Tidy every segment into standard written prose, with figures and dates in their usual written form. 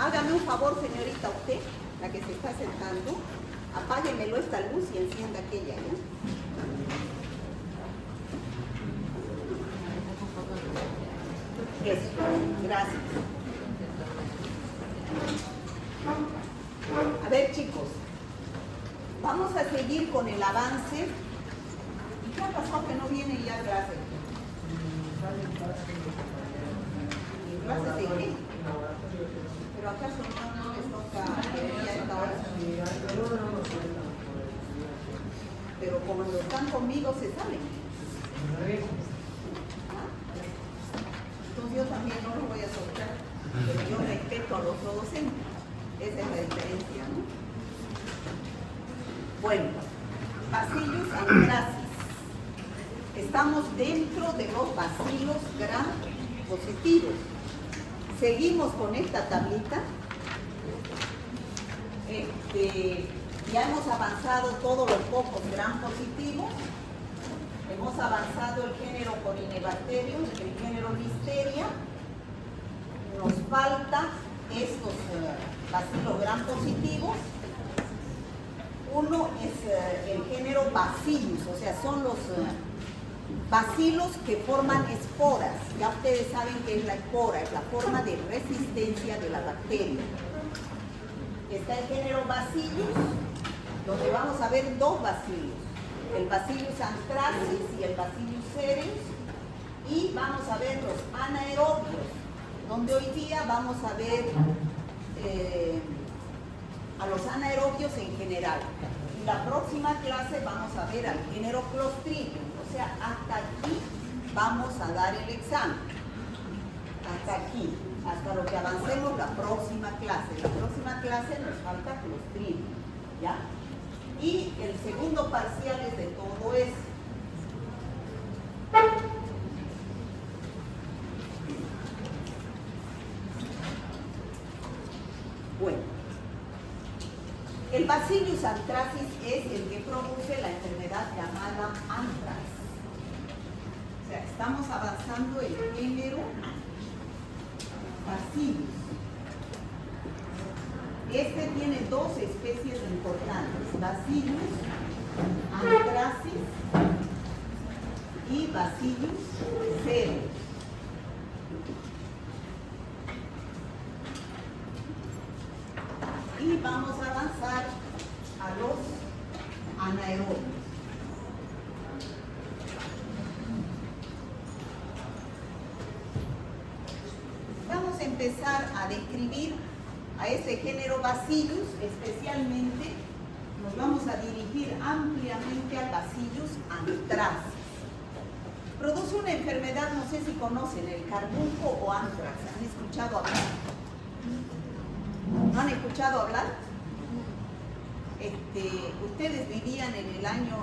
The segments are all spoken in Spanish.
Hágame un favor, señorita, usted, la que se está sentando, apáguemelo esta luz y encienda aquella, ¿ya? Eso, gracias. A ver, chicos, vamos a seguir con el avance. ¿Y qué ha pasado que no viene ya clase? ¿Clases de qué? ¿Pero acaso no les toca venir a esta hora? Pero cuando están conmigo se salen. Entonces yo también no los voy a soltar, pero yo respeto a los docentes. Esa es la diferencia, ¿no? Bueno, bacillus anthracis. Estamos dentro de los bacilos gram positivos. Seguimos con esta tablita. Ya hemos avanzado todos los focos gram positivos. Hemos avanzado el género Corynebacterium, el género Listeria. Nos falta estos bacilos gram positivos. Uno es el género Bacillus, o sea, son los bacilos que forman esporas. Ya ustedes saben qué es la espora, es la forma de resistencia de la bacteria. Está el género Bacillus, donde vamos a ver dos bacilos, el Bacillus anthracis y el Bacillus cereus, y vamos a ver los anaerobios, donde hoy día vamos a ver a los anaerobios en general. Y la próxima clase vamos a ver al género Clostridium, o sea, hasta aquí vamos a dar el examen. Hasta aquí, hasta lo que avancemos la próxima clase. La próxima clase nos falta Clostridium, ¿ya? Y el segundo parcial es de todo eso. Bueno, el Bacillus anthracis es el que produce la enfermedad llamada anthrax. O sea, estamos avanzando el género Bacillus. Este tiene dos especies importantes, Bacillus anthracis y Bacillus cereus. Y vamos a avanzar a los anaerobios. Vamos a empezar a describir a ese género Bacillus, especialmente nos vamos a dirigir ampliamente al Bacillus anthracis. Produce una enfermedad, no sé si conocen, el carbunco o anthrax. ¿Han escuchado hablar? ¿No han escuchado hablar? Ustedes vivían en el año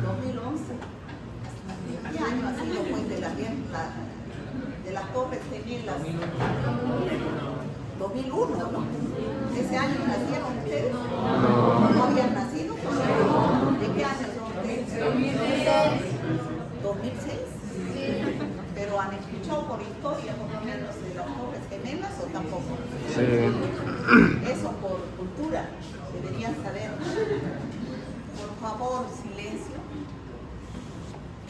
2011. ¿Qué año ha sido pues de las Torres Gemelas? 2001, ¿no? ¿Ese año nacieron ustedes? ¿No habían nacido? ¿De qué año son ustedes? 2006. ¿Pero han escuchado por historia, por lo menos, de las Torres Gemelas o tampoco? Sí. Eso por cultura, deberían saber. Por favor, silencio.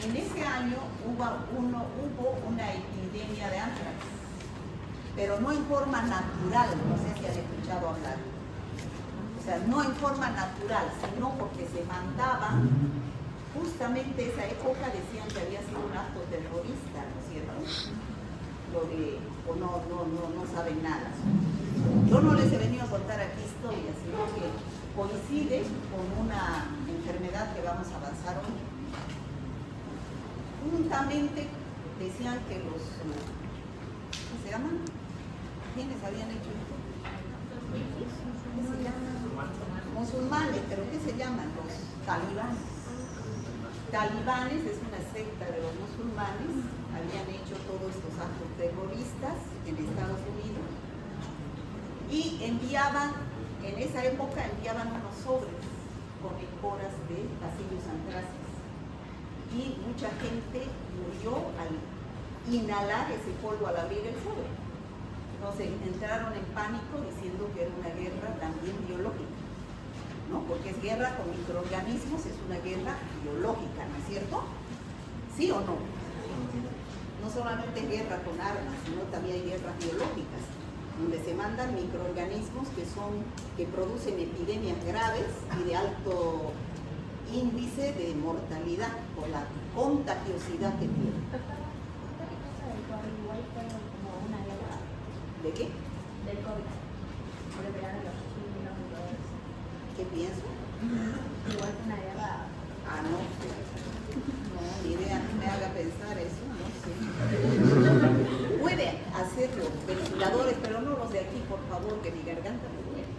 En ese año hubo una epidemia de anthrax, pero no en forma natural, no sé si han escuchado hablar. O sea, no en forma natural, sino porque se mandaba. Justamente esa época decían que había sido un acto terrorista, ¿no es cierto? No saben nada. Yo no les he venido a contar aquí historias, sino que coincide con una enfermedad que vamos a avanzar hoy. Juntamente decían que los, ¿qué se llaman? ¿Quiénes habían hecho esto? ¿Qué se llaman? Musulmanes, pero ¿qué se llaman? Los talibanes. Talibanes es una secta de los musulmanes, habían hecho todos estos actos terroristas en Estados Unidos y enviaban, en esa época enviaban unos sobres con esporas de Bacillus anthracis y mucha gente murió al inhalar ese polvo al abrir el sobre. Entonces entraron en pánico diciendo que era una guerra también biológica, ¿no? Porque es guerra con microorganismos, es una guerra biológica, ¿no es cierto? ¿Sí o no? No solamente es guerra con armas, sino también hay guerras biológicas, donde se mandan microorganismos que producen epidemias graves y de alto índice de mortalidad por la contagiosidad que tienen. ¿De qué? Del COVID. Por el verano de los chinos y todo eso. ¿Qué pienso? Igual que una guerra. Ah, no. No, ni idea, no me haga pensar eso, no sé. Puede hacerlo ventiladores, pero no los de aquí, por favor, que mi garganta me duele.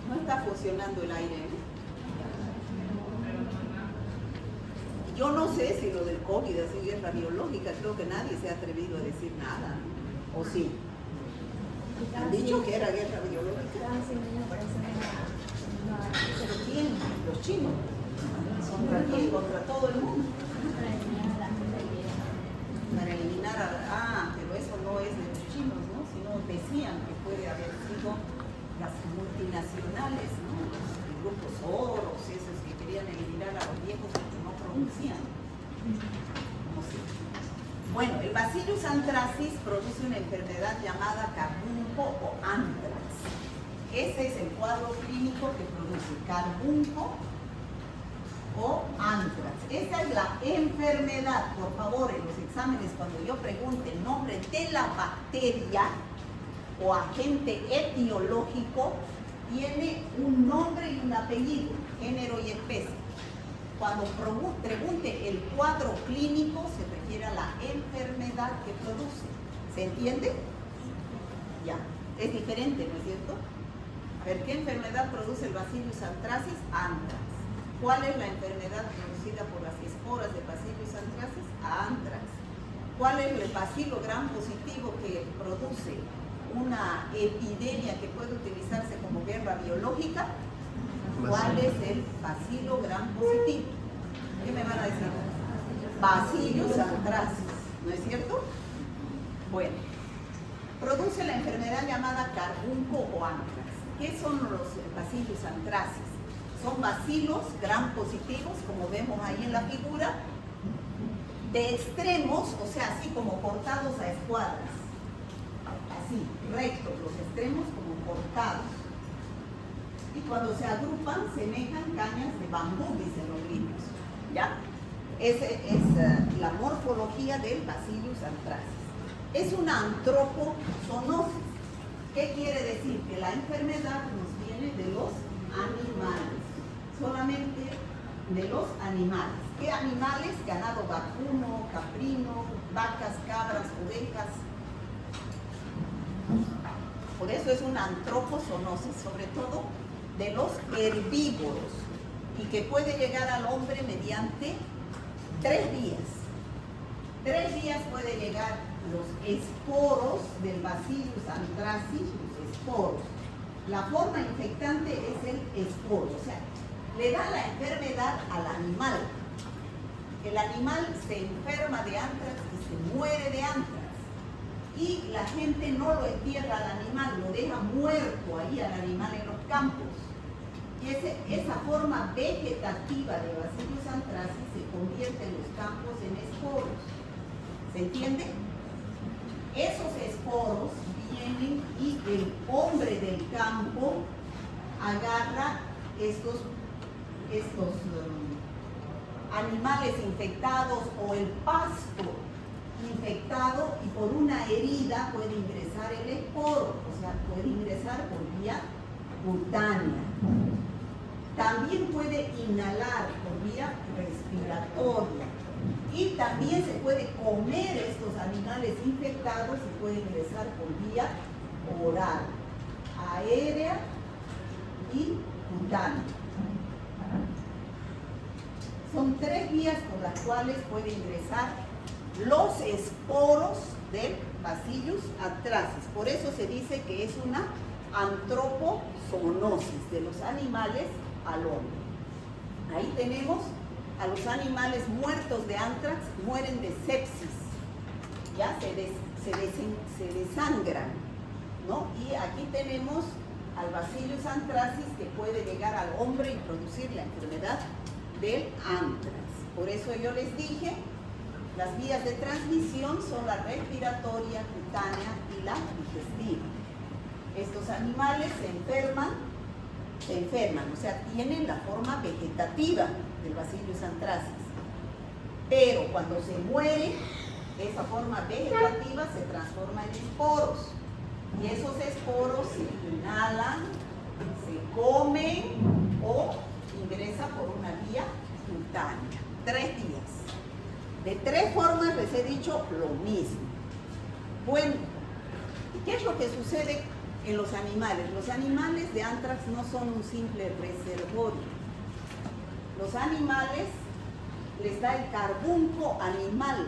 No está funcionando el aire, ¿no? Yo no sé si lo del COVID ha sido guerra biológica, creo que nadie se ha atrevido a decir nada, ¿no? ¿O sí? ¿Han dicho que era guerra biológica? ¿Pero quién? Los chinos. ¿Contra quién? ¿Contra todo el mundo? Para eliminar pero eso no es de los chinos, ¿no? Sino decían que puede haber sido las multinacionales, ¿no? El grupo Soros, esos que querían eliminar a los viejos que no producían. No sé. Bueno, el Bacillus anthracis produce una enfermedad llamada carbunco o anthrax. Ese es el cuadro clínico que produce carbunco o anthrax. Esa es la enfermedad. Por favor, en los exámenes, cuando yo pregunte el nombre de la bacteria o agente etiológico, tiene un nombre y un apellido, género y especie. Cuando pregunte el cuadro clínico, se refiere a la enfermedad que produce. ¿Se entiende? Ya. Es diferente, ¿no es cierto? A ver, ¿qué enfermedad produce el Bacillus anthracis? Anthrax. ¿Cuál es la enfermedad producida por las esporas de Bacillus anthracis? Anthrax. ¿Cuál es el bacilo gram positivo que produce una epidemia que puede utilizarse como guerra biológica? ¿Cuál es el bacilo gram positivo? ¿Qué me van a decir? Bacillus anthracis, ¿no es cierto? Bueno, produce la enfermedad llamada carbunco o anthrax. ¿Qué son los Bacillus anthracis? Son bacilos gram positivos, como vemos ahí en la figura, de extremos, o sea, así como cortados a escuadras. Así, rectos, los extremos como cortados. Y cuando se agrupan, semejan cañas de bambú, dicen los gringos. ¿Ya? Esa es la morfología del Bacillus anthracis. Es una antropozoonosis. ¿Qué quiere decir? Que la enfermedad nos viene de los animales. Solamente de los animales. ¿Qué animales? Ganado vacuno, caprino, vacas, cabras, ovejas. Por eso es una antropozoonosis, sobre todo de los herbívoros, y que puede llegar al hombre mediante 3 vías. 3 vías puede llegar los esporos del Bacillus anthracis, los esporos. La forma infectante es el esporo, o sea, le da la enfermedad al animal. El animal se enferma de anthrax y se muere de anthrax. Y la gente no lo entierra al animal, lo deja muerto ahí al animal en los campos. Y esa forma vegetativa de Bacillus anthracis se convierte en los campos en esporos. ¿Se entiende? Esos esporos vienen y el hombre del campo agarra estos animales infectados o el pasto infectado, y por una herida puede ingresar el esporo, o sea, puede ingresar por vía cutánea. También puede inhalar por vía respiratoria, y también se puede comer estos animales infectados y puede ingresar por vía oral, aérea y cutánea. Son 3 vías por las cuales puede ingresar los esporos del Bacillus anthracis. Por eso se dice que es una antropozoonosis, de los animales al hombre. Ahí tenemos a los animales muertos de anthrax, mueren de sepsis. Ya se desangran, ¿no? Y aquí tenemos al Bacillus anthracis, que puede llegar al hombre y producir la enfermedad del anthrax. Por eso yo les dije, las vías de transmisión son la respiratoria, cutánea y la digestiva. Estos animales se enferman, o sea, tienen la forma vegetativa del Bacillus anthracis. Pero cuando se muere, esa forma vegetativa se transforma en esporos. Y esos esporos se inhalan, se comen o ingresan por una vía cutánea. 3 vías. De 3 formas les he dicho lo mismo. Bueno, ¿y qué es lo que sucede en los animales? Los animales de anthrax no son un simple reservorio. Los animales les da el carbunco animal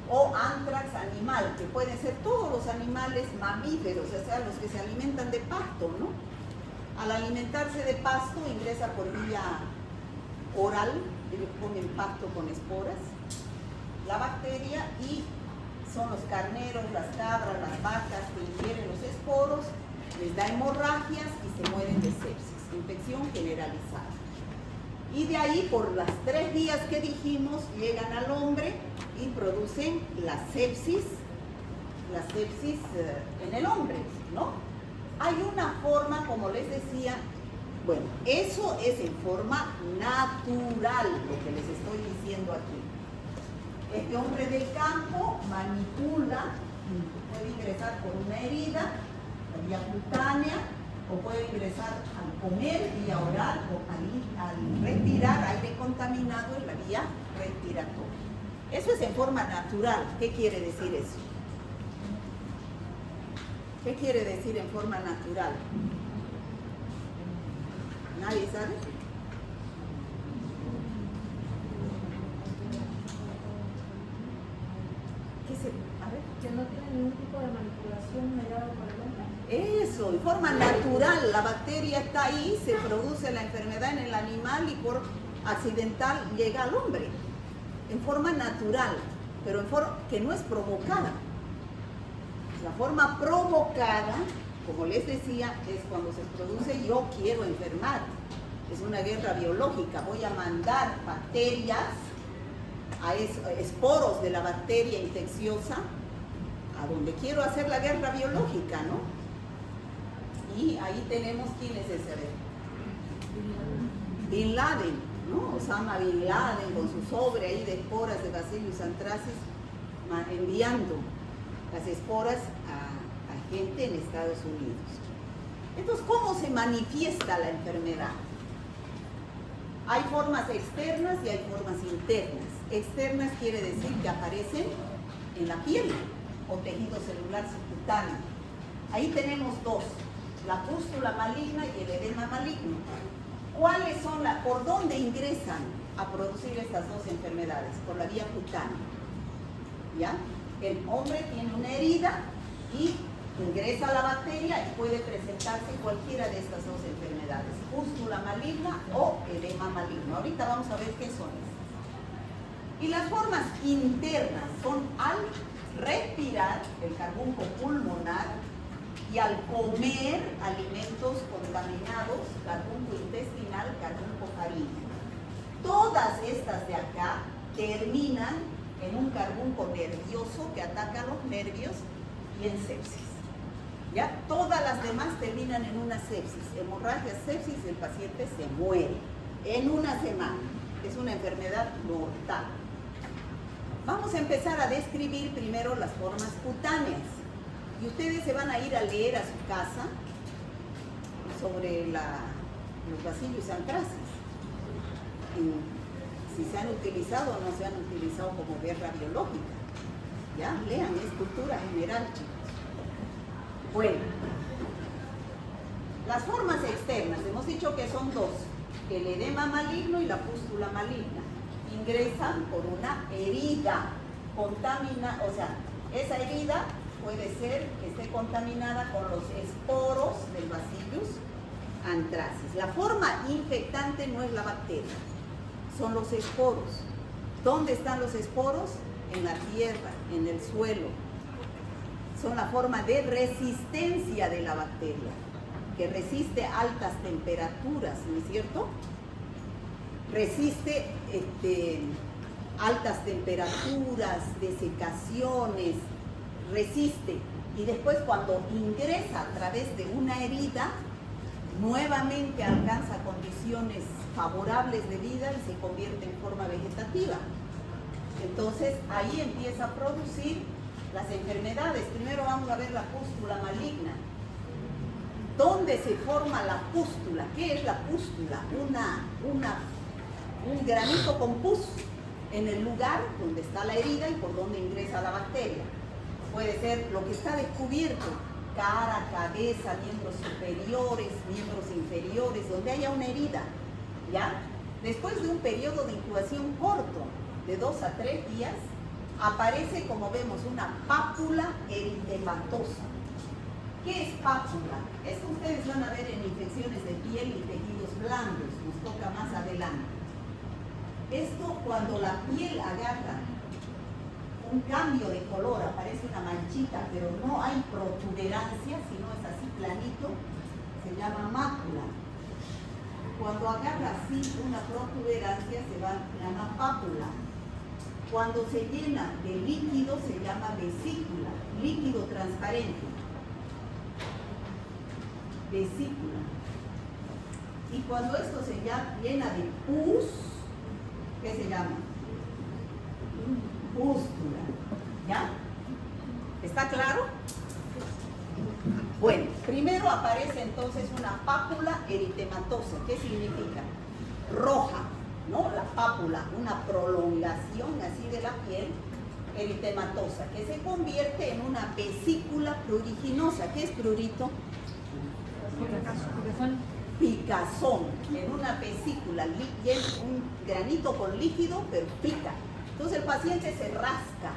o anthrax animal, que pueden ser todos los animales mamíferos, o sea, los que se alimentan de pasto, ¿no? Al alimentarse de pasto ingresa por vía oral, ellos comen pasto con esporas, la bacteria, y son los carneros, las cabras, las vacas que ingieren los esporos, les da hemorragias y se mueren de sepsis, infección generalizada. Y de ahí, por las 3 vías que dijimos, llegan al hombre y producen la sepsis en el hombre, ¿no? Hay una forma, como les decía, bueno, eso es en forma natural, lo que les estoy diciendo aquí. Este hombre del campo manipula, puede ingresar por una herida, la vía cutánea, o puede ingresar al comer, vía oral, o al respirar aire contaminado en la vía respiratoria. Eso es en forma natural. ¿Qué quiere decir eso? ¿Qué quiere decir en forma natural? ¿Nadie sabe? A ver. Que no tiene ningún tipo de manipulación mediada por el hombre. Eso, en forma natural, la bacteria está ahí, se produce la enfermedad en el animal y por accidental llega al hombre. En forma natural, pero en forma que no es provocada. La forma provocada, como les decía, es cuando se produce yo quiero enfermar. Es una guerra biológica, voy a mandar bacterias, a esporos de la bacteria infecciosa, a donde quiero hacer la guerra biológica, ¿no? Y ahí tenemos quién es ese, Bin Laden, ¿no? Osama Bin Laden con su sobre ahí de esporas de Bacillus anthracis, enviando las esporas a gente en Estados Unidos. Entonces, ¿cómo se manifiesta la enfermedad? Hay formas externas y hay formas internas. Externas quiere decir que aparecen en la piel o tejido celular subcutáneo. Ahí tenemos 2, la pústula maligna y el edema maligno. ¿Cuáles son por dónde ingresan a producir estas 2 enfermedades? Por la vía cutánea. ¿Ya? El hombre tiene una herida y ingresa la bacteria y puede presentarse cualquiera de estas 2 enfermedades, pústula maligna o edema maligno. Ahorita vamos a ver qué son esas. Y las formas internas son al respirar el carbunco pulmonar y al comer alimentos contaminados, carbunco intestinal, carbunco faríngeo. Todas estas de acá terminan en un carbunco nervioso que ataca los nervios y en sepsis. ¿Ya? Todas las demás terminan en una sepsis, hemorragia, sepsis, y el paciente se muere en una semana. Es una enfermedad mortal. Vamos a empezar a describir primero las formas cutáneas. Y ustedes se van a ir a leer a su casa sobre los Bacillus anthracis. Si se han utilizado o no se han utilizado como guerra biológica. Ya, lean, es cultura general, chicos. Bueno, las formas externas, hemos dicho que son 2, el edema maligno y la pústula maligna. Ingresan por una herida contaminada, o sea, esa herida puede ser que esté contaminada con los esporos del Bacillus anthracis. La forma infectante no es la bacteria, son los esporos. ¿Dónde están los esporos? En la tierra, en el suelo. son la forma de resistencia de la bacteria, que resiste altas temperaturas, ¿no es cierto? Resiste altas temperaturas, desecaciones, resiste. Y después cuando ingresa a través de una herida, nuevamente alcanza condiciones favorables de vida y se convierte en forma vegetativa. Entonces ahí empieza a producir las enfermedades. Primero vamos a ver la pústula maligna. ¿Dónde se forma la pústula? ¿Qué es la pústula? Un granito con pus en el lugar donde está la herida y por donde ingresa la bacteria. Puede ser lo que está descubierto, cara, cabeza, miembros superiores, miembros inferiores, donde haya una herida, ¿ya? Después de un periodo de incubación corto, de 2 a 3 días, aparece, como vemos, una pápula eritematosa. ¿Qué es pápula? Esto ustedes van a ver en infecciones de piel y tejidos blandos, nos toca más adelante. Esto, cuando la piel agarra un cambio de color, aparece una manchita, pero no hay protuberancia, sino es así planito, se llama mácula. Cuando agarra así una protuberancia, se llama pápula. Cuando se llena de líquido, se llama vesícula, líquido transparente. Vesícula. Y cuando esto se llena de pus, ¿qué se llama? Pústula. ¿Ya? ¿Está claro? Bueno, primero aparece entonces una pápula eritematosa. ¿Qué significa? Roja, ¿no? La pápula, una prolongación así de la piel eritematosa, que se convierte en una vesícula pruriginosa. ¿Qué es prurito? Picazón, en una vesícula, un granito con líquido, pero pica. Entonces el paciente se rasca,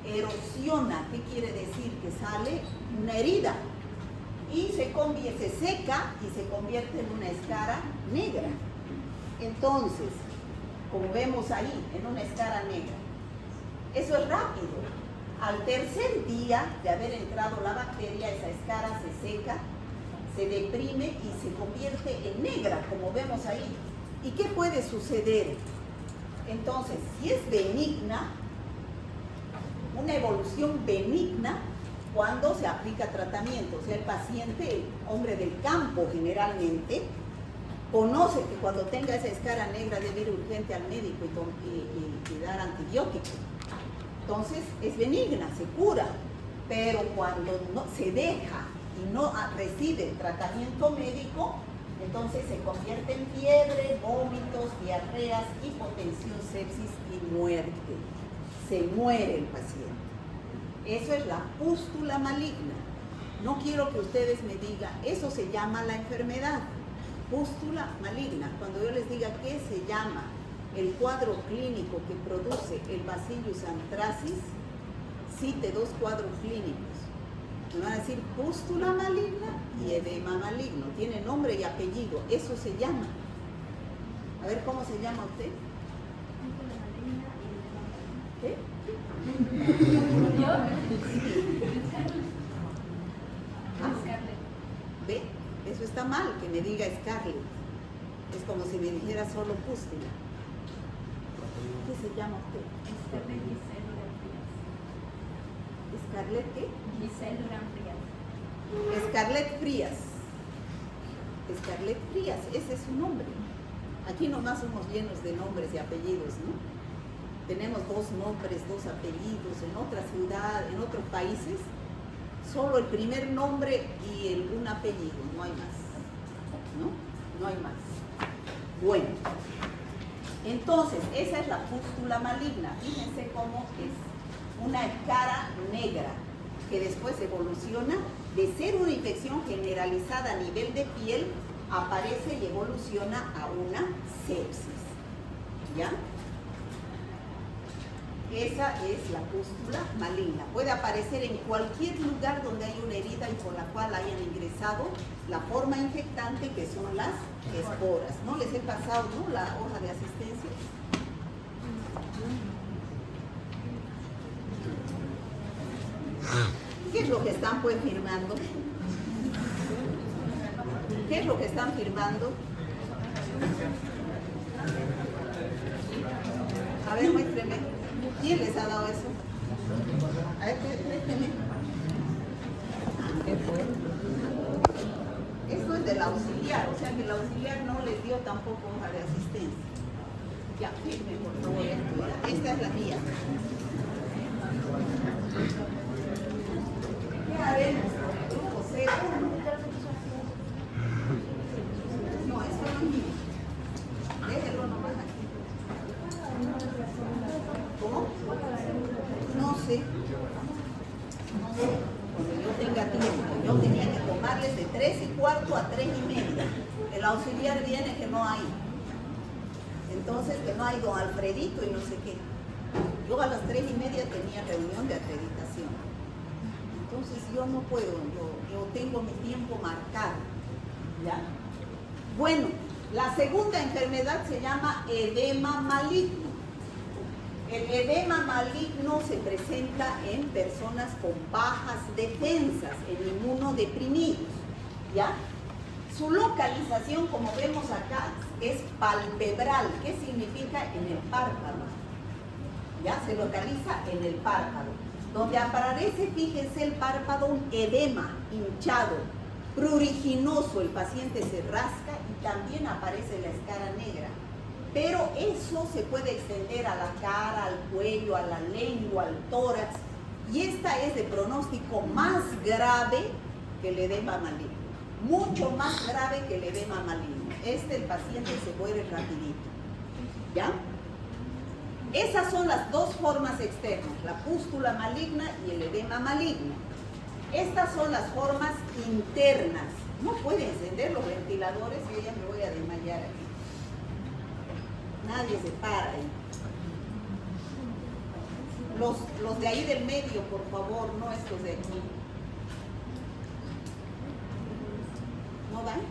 erosiona. ¿Qué quiere decir? Que sale una herida y se seca y se convierte en una escara negra. Entonces, como vemos ahí, en una escara negra. Eso es rápido. Al tercer día de haber entrado la bacteria, esa escara se seca, se deprime y se convierte en negra, como vemos ahí. ¿Y qué puede suceder? Entonces, si es benigna, una evolución benigna, cuando se aplica tratamiento, o sea, el paciente, el hombre del campo generalmente, conoce que cuando tenga esa escara negra debe ir urgente al médico y dar antibiótico. Entonces, es benigna, se cura, pero cuando no, se deja y no recibe tratamiento médico, entonces se convierte en fiebre, vómitos, diarreas, hipotensión, sepsis y muerte. Se muere el paciente. Eso es la pústula maligna. No quiero que ustedes me digan, eso se llama la enfermedad, pústula maligna. Cuando yo les diga qué se llama el cuadro clínico que produce el Bacillus anthracis, cite 2 cuadros clínicos. Me van a decir pústula maligna y edema maligno. Tiene nombre y apellido. Eso se llama. A ver, ¿cómo se llama usted? ¿Qué? ¿Ve? Eso está mal, que me diga Scarlett. Es como si me dijera solo pústula. ¿Qué se llama usted? ¿Scarlett qué? Giselle Durán Frías. Scarlett Frías. Scarlett Frías, ese es su nombre. Aquí nomás somos llenos de nombres y apellidos, ¿no? Tenemos 2 nombres, 2 apellidos. En otra ciudad, en otros países, solo el primer nombre y un apellido, no hay más. ¿No? No hay más. Bueno, entonces, esa es la pústula maligna. Fíjense cómo es una escara negra que después evoluciona de ser una infección generalizada a nivel de piel, aparece y evoluciona a una sepsis. ¿Ya? Esa es la pústula maligna. Puede aparecer en cualquier lugar donde hay una herida y por la cual hayan ingresado la forma infectante, que son las esporas. ¿No les he pasado, ¿no?, la hoja de asistencia? ¿Qué es lo que están pues firmando? ¿Qué es lo que están firmando? A ver, muéstreme. ¿Quién les ha dado eso? A ver, présteme. Esto es del auxiliar, o sea que el auxiliar no les dio tampoco hoja de asistencia. Ya, firme, por favor, esta es la mía. ¿Qué haremos con el grupo C1? No, eso no es mío. Déjenlo nomás aquí. ¿Cómo? No sé. Cuando yo tenga tiempo, yo tenía que tomarles de 3:15 a 3:30. El auxiliar viene que no hay. Entonces, que no hay don Alfredito y no sé qué. Yo a las 3:30 tenía reunión de acreditación. Entonces, yo no puedo, yo tengo mi tiempo marcado. ¿Ya? Bueno, la segunda enfermedad se llama edema maligno. El edema maligno se presenta en personas con bajas defensas, en inmunodeprimidos, ¿ya? Su localización, como vemos acá, es palpebral. ¿Qué significa? En el párpado. ¿Ya? Se localiza en el párpado. Donde aparece, fíjense, el párpado, un edema hinchado, pruriginoso. El paciente se rasca y también aparece la escara negra. Pero eso se puede extender a la cara, al cuello, a la lengua, al tórax. Y esta es de pronóstico más grave que el edema maligno. Mucho más grave que el edema maligno. El paciente se muere rapidito. ¿Ya? Esas son las dos formas externas, la pústula maligna y el edema maligno. Estas son las formas internas. No puede encender los ventiladores y yo ya me voy a desmayar aquí. Nadie se para ahí. Los de ahí del medio, por favor, no estos de aquí. ¿No dan?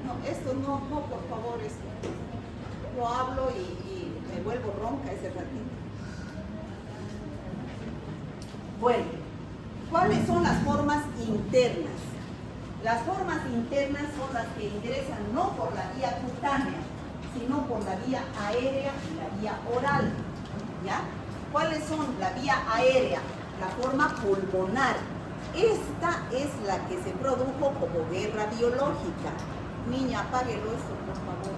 No, esto no, por favor, esto. Yo hablo y me vuelvo ronca ese ratito. Bueno, ¿cuáles son las formas internas? Las formas internas son las que ingresan no por la vía cutánea, sino por la vía aérea y la vía oral. ¿Ya? ¿Cuáles son? La vía aérea, la forma pulmonar. Esta es la que se produjo como guerra biológica. Niña, apáguelo eso, por favor.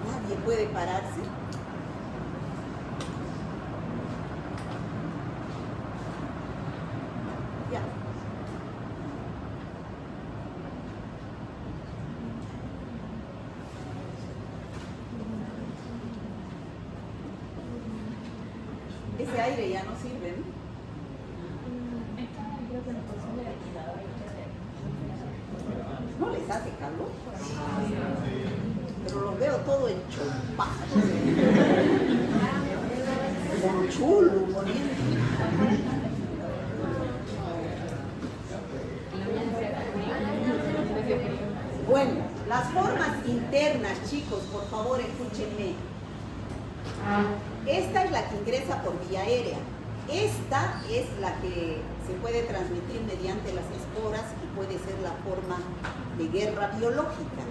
Nadie puede pararse. Ya. Ese aire ya no sirve, ¿no? ¿No les hace calor? Pero los veo todo enchompados. Como chulo, poniendo. Bueno, las formas internas, chicos, por favor, escúchenme. Esta es la que ingresa por vía aérea. Esta es la que se puede transmitir mediante las esporas y puede ser la forma de guerra biológica.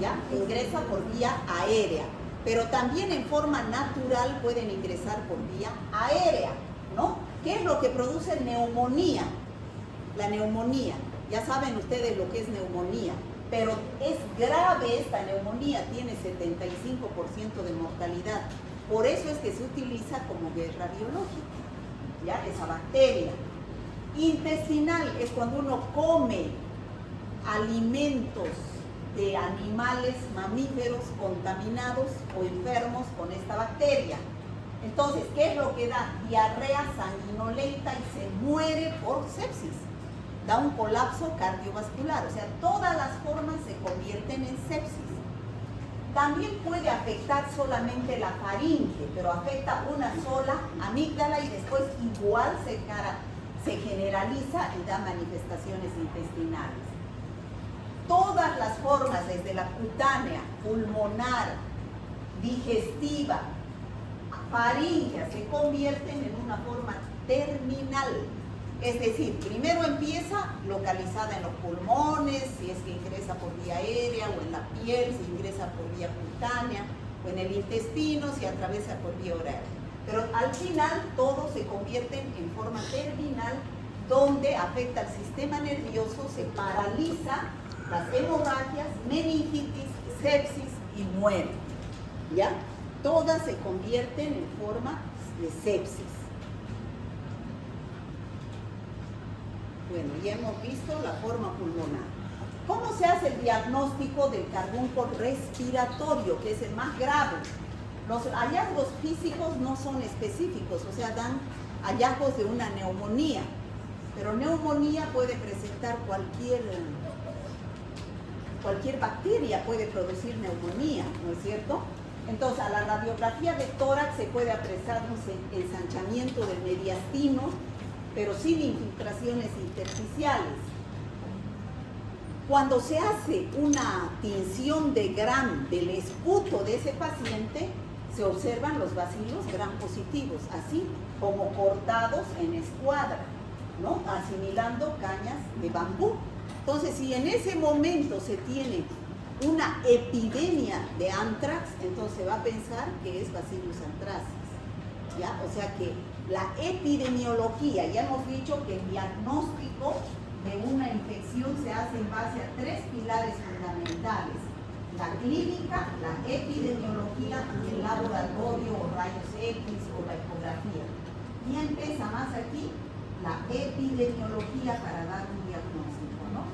¿Ya? Ingresa por vía aérea. Pero también en forma natural pueden ingresar por vía aérea, ¿no? ¿Qué es lo que produce neumonía? La neumonía. Ya saben ustedes lo que es neumonía. Pero es grave esta neumonía, tiene 75% de mortalidad. Por eso es que se utiliza como guerra biológica, ¿ya? Esa bacteria. Intestinal es cuando uno come alimentos de animales mamíferos contaminados o enfermos con esta bacteria. Entonces, ¿qué es lo que da? Diarrea sanguinolenta y se muere por sepsis. Da un colapso cardiovascular, o sea, todas las formas se convierten en sepsis. También puede afectar solamente la faringe, pero afecta una sola amígdala y después igual se generaliza y da manifestaciones intestinales. Todas las formas, desde la cutánea, pulmonar, digestiva, faríngea, se convierten en una forma terminal. Es decir, primero empieza localizada en los pulmones, si es que ingresa por vía aérea, o en la piel, si ingresa por vía cutánea, o en el intestino, si atraviesa por vía oral. Pero al final todo se convierte en forma terminal, donde afecta al sistema nervioso, se paraliza las hemorragias, meningitis, sepsis y muerte. ¿Ya? Todas se convierten en forma de sepsis. Bueno, ya hemos visto la forma pulmonar. ¿Cómo se hace el diagnóstico del carbúnculo respiratorio, que es el más grave? Los hallazgos físicos no son específicos, o sea, dan hallazgos de una neumonía. Pero neumonía puede presentar cualquier bacteria, puede producir neumonía, ¿no es cierto? Entonces, a la radiografía de tórax se puede apreciar un ensanchamiento del mediastino, pero sin infiltraciones intersticiales. Cuando se hace una tinción de Gram del esputo de ese paciente, se observan los bacilos Gram positivos, así como cortados en escuadra, ¿no? Asimilando cañas de bambú. Entonces, si en ese momento se tiene una epidemia de anthrax, entonces se va a pensar que es Bacillus anthracis, ¿ya? O sea que la epidemiología, ya hemos dicho que el diagnóstico de una infección se hace en base a 3 pilares fundamentales: la clínica, la epidemiología y el laboratorio o rayos X o la ecografía. Y empieza más aquí la epidemiología para dar un diagnóstico, ¿no?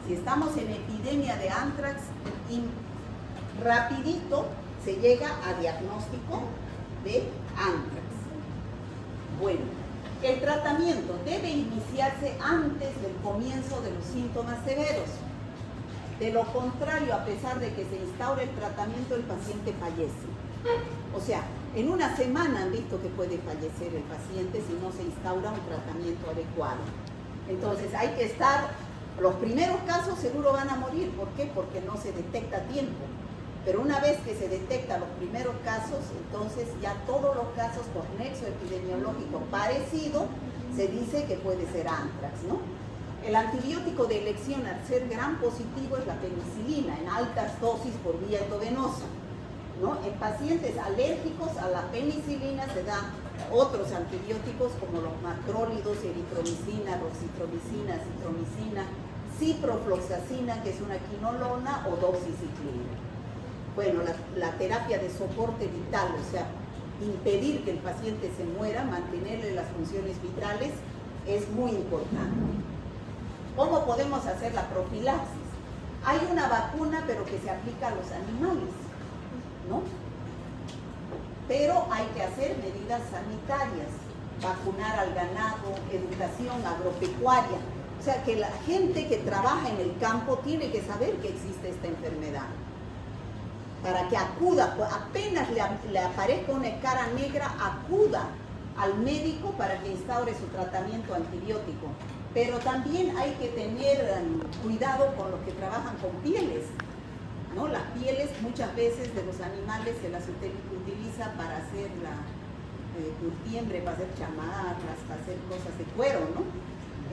Si estamos en epidemia de anthrax, rapidito se llega a diagnóstico de anthrax. Bueno, el tratamiento debe iniciarse antes del comienzo de los síntomas severos. De lo contrario, a pesar de que se instaure el tratamiento, el paciente fallece. O sea, en una semana han visto que puede fallecer el paciente si no se instaura un tratamiento adecuado. Entonces hay que estar, los primeros casos seguro van a morir. ¿Por qué? Porque no se detecta a tiempo. Pero una vez que se detectan los primeros casos, entonces ya todos los casos por nexo epidemiológico parecido, se dice que puede ser anthrax, ¿no? El antibiótico de elección al ser Gram positivo es la penicilina, en altas dosis por vía endovenosa, ¿no? En pacientes alérgicos a la penicilina se dan otros antibióticos como los macrólidos, eritromicina, roxitromicina, citromicina, ciprofloxacina, que es una quinolona, o doxiciclina. Bueno, la terapia de soporte vital, o sea, impedir que el paciente se muera, mantenerle las funciones vitales, es muy importante. ¿Cómo podemos hacer la profilaxis? Hay una vacuna, pero que se aplica a los animales, ¿no? Pero hay que hacer medidas sanitarias, vacunar al ganado, educación agropecuaria. O sea, que la gente que trabaja en el campo tiene que saber que existe esta enfermedad, para que acuda, apenas le aparezca una cara negra, acuda al médico para que instaure su tratamiento antibiótico. Pero también hay que tener cuidado con los que trabajan con pieles, ¿no? Las pieles muchas veces de los animales se las utiliza para hacer la curtiembre, para hacer chamarras, para hacer cosas de cuero, ¿no?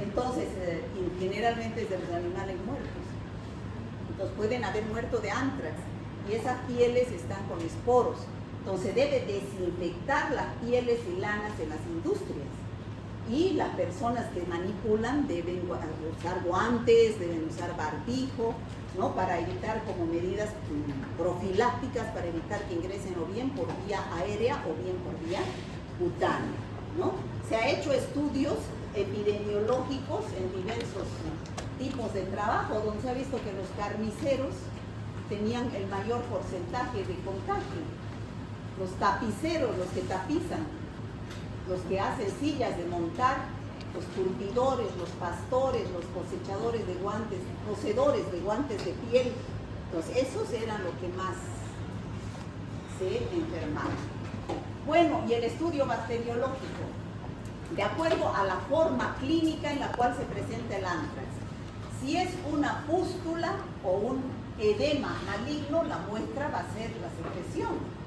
Entonces, generalmente es de los animales muertos. Entonces pueden haber muerto de anthrax y esas pieles están con esporos. Entonces debe desinfectar las pieles y lanas en las industrias. Y las personas que manipulan deben usar guantes, deben usar barbijo, ¿no? Para evitar como medidas profilácticas, para evitar que ingresen o bien por vía aérea o bien por vía cutánea, ¿no? Se ha hecho estudios epidemiológicos en diversos tipos de trabajo, donde se ha visto que los carniceros tenían el mayor porcentaje de contagio. Los tapiceros, los que tapizan, los que hacen sillas de montar, los curtidores, los pastores, los cosechadores de guantes, cocedores de guantes de piel. Entonces, esos eran los que más se enfermaban. Bueno, y el estudio bacteriológico, de acuerdo a la forma clínica en la cual se presenta el anthrax. Si es una pústula o un edema maligno, la muestra va a ser la secreción.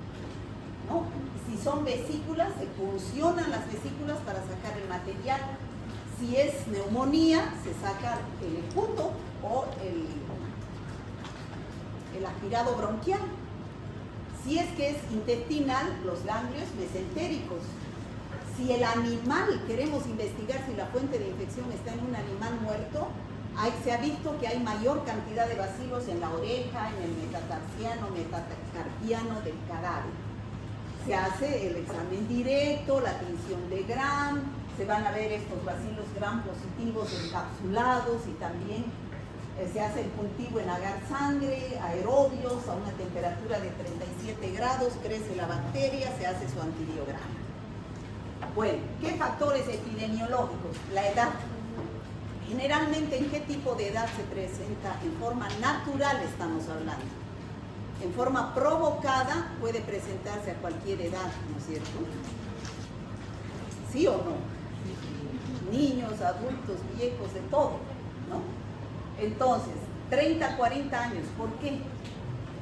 son vesículas, se funcionan las vesículas para sacar el material. Si es neumonía, se saca el esputo o el aspirado bronquial. Si es que es intestinal, los ganglios mesentéricos. Si el animal, queremos investigar si la fuente de infección está en un animal muerto, se ha visto que hay mayor cantidad de bacilos en la oreja, en el metatarsiano, metacarpiano del cadáver. Se hace el examen directo, la tinción de Gram, se van a ver estos bacilos Gram positivos encapsulados y también se hace el cultivo en agar sangre, aerobios, a una temperatura de 37 grados, crece la bacteria, se hace su antibiograma. Bueno, ¿qué factores epidemiológicos? La edad. Generalmente, ¿en qué tipo de edad se presenta? En forma natural estamos hablando. En forma provocada puede presentarse a cualquier edad, ¿no es cierto? ¿Sí o no? Niños, adultos, viejos, de todo, ¿no? Entonces, 30, 40 años, ¿por qué?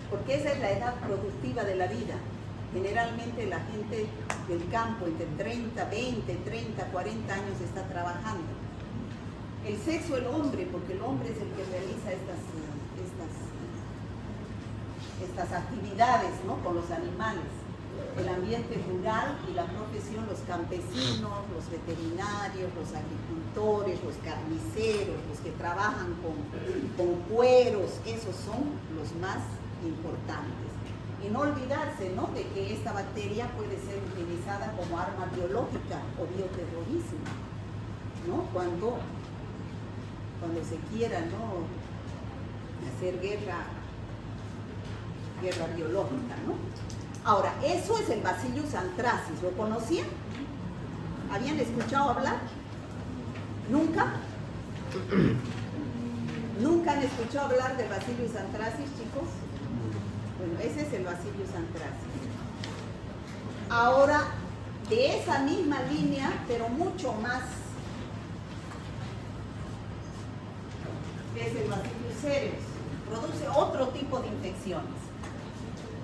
Porque esa es la edad productiva de la vida. Generalmente la gente del campo entre 30, 20, 30, 40 años está trabajando. El sexo, el hombre, porque el hombre es el que realiza estas actividades, ¿no? Con los animales. El ambiente rural y la profesión, los campesinos, los veterinarios, los agricultores, los carniceros, los que trabajan con cueros, esos son los más importantes. Y no olvidarse, ¿no?, de que esta bacteria puede ser utilizada como arma biológica o bioterrorismo, ¿no? Cuando se quiera, ¿no?, hacer guerra biológica, ¿no? Ahora, eso es el Bacillus anthracis. ¿Lo conocían? ¿Habían escuchado hablar? ¿Nunca? ¿Nunca han escuchado hablar del Bacillus anthracis, chicos? Bueno, ese es el Bacillus anthracis. Ahora, de esa misma línea, pero mucho más, es el Bacillus cereus. Produce otro tipo de infecciones.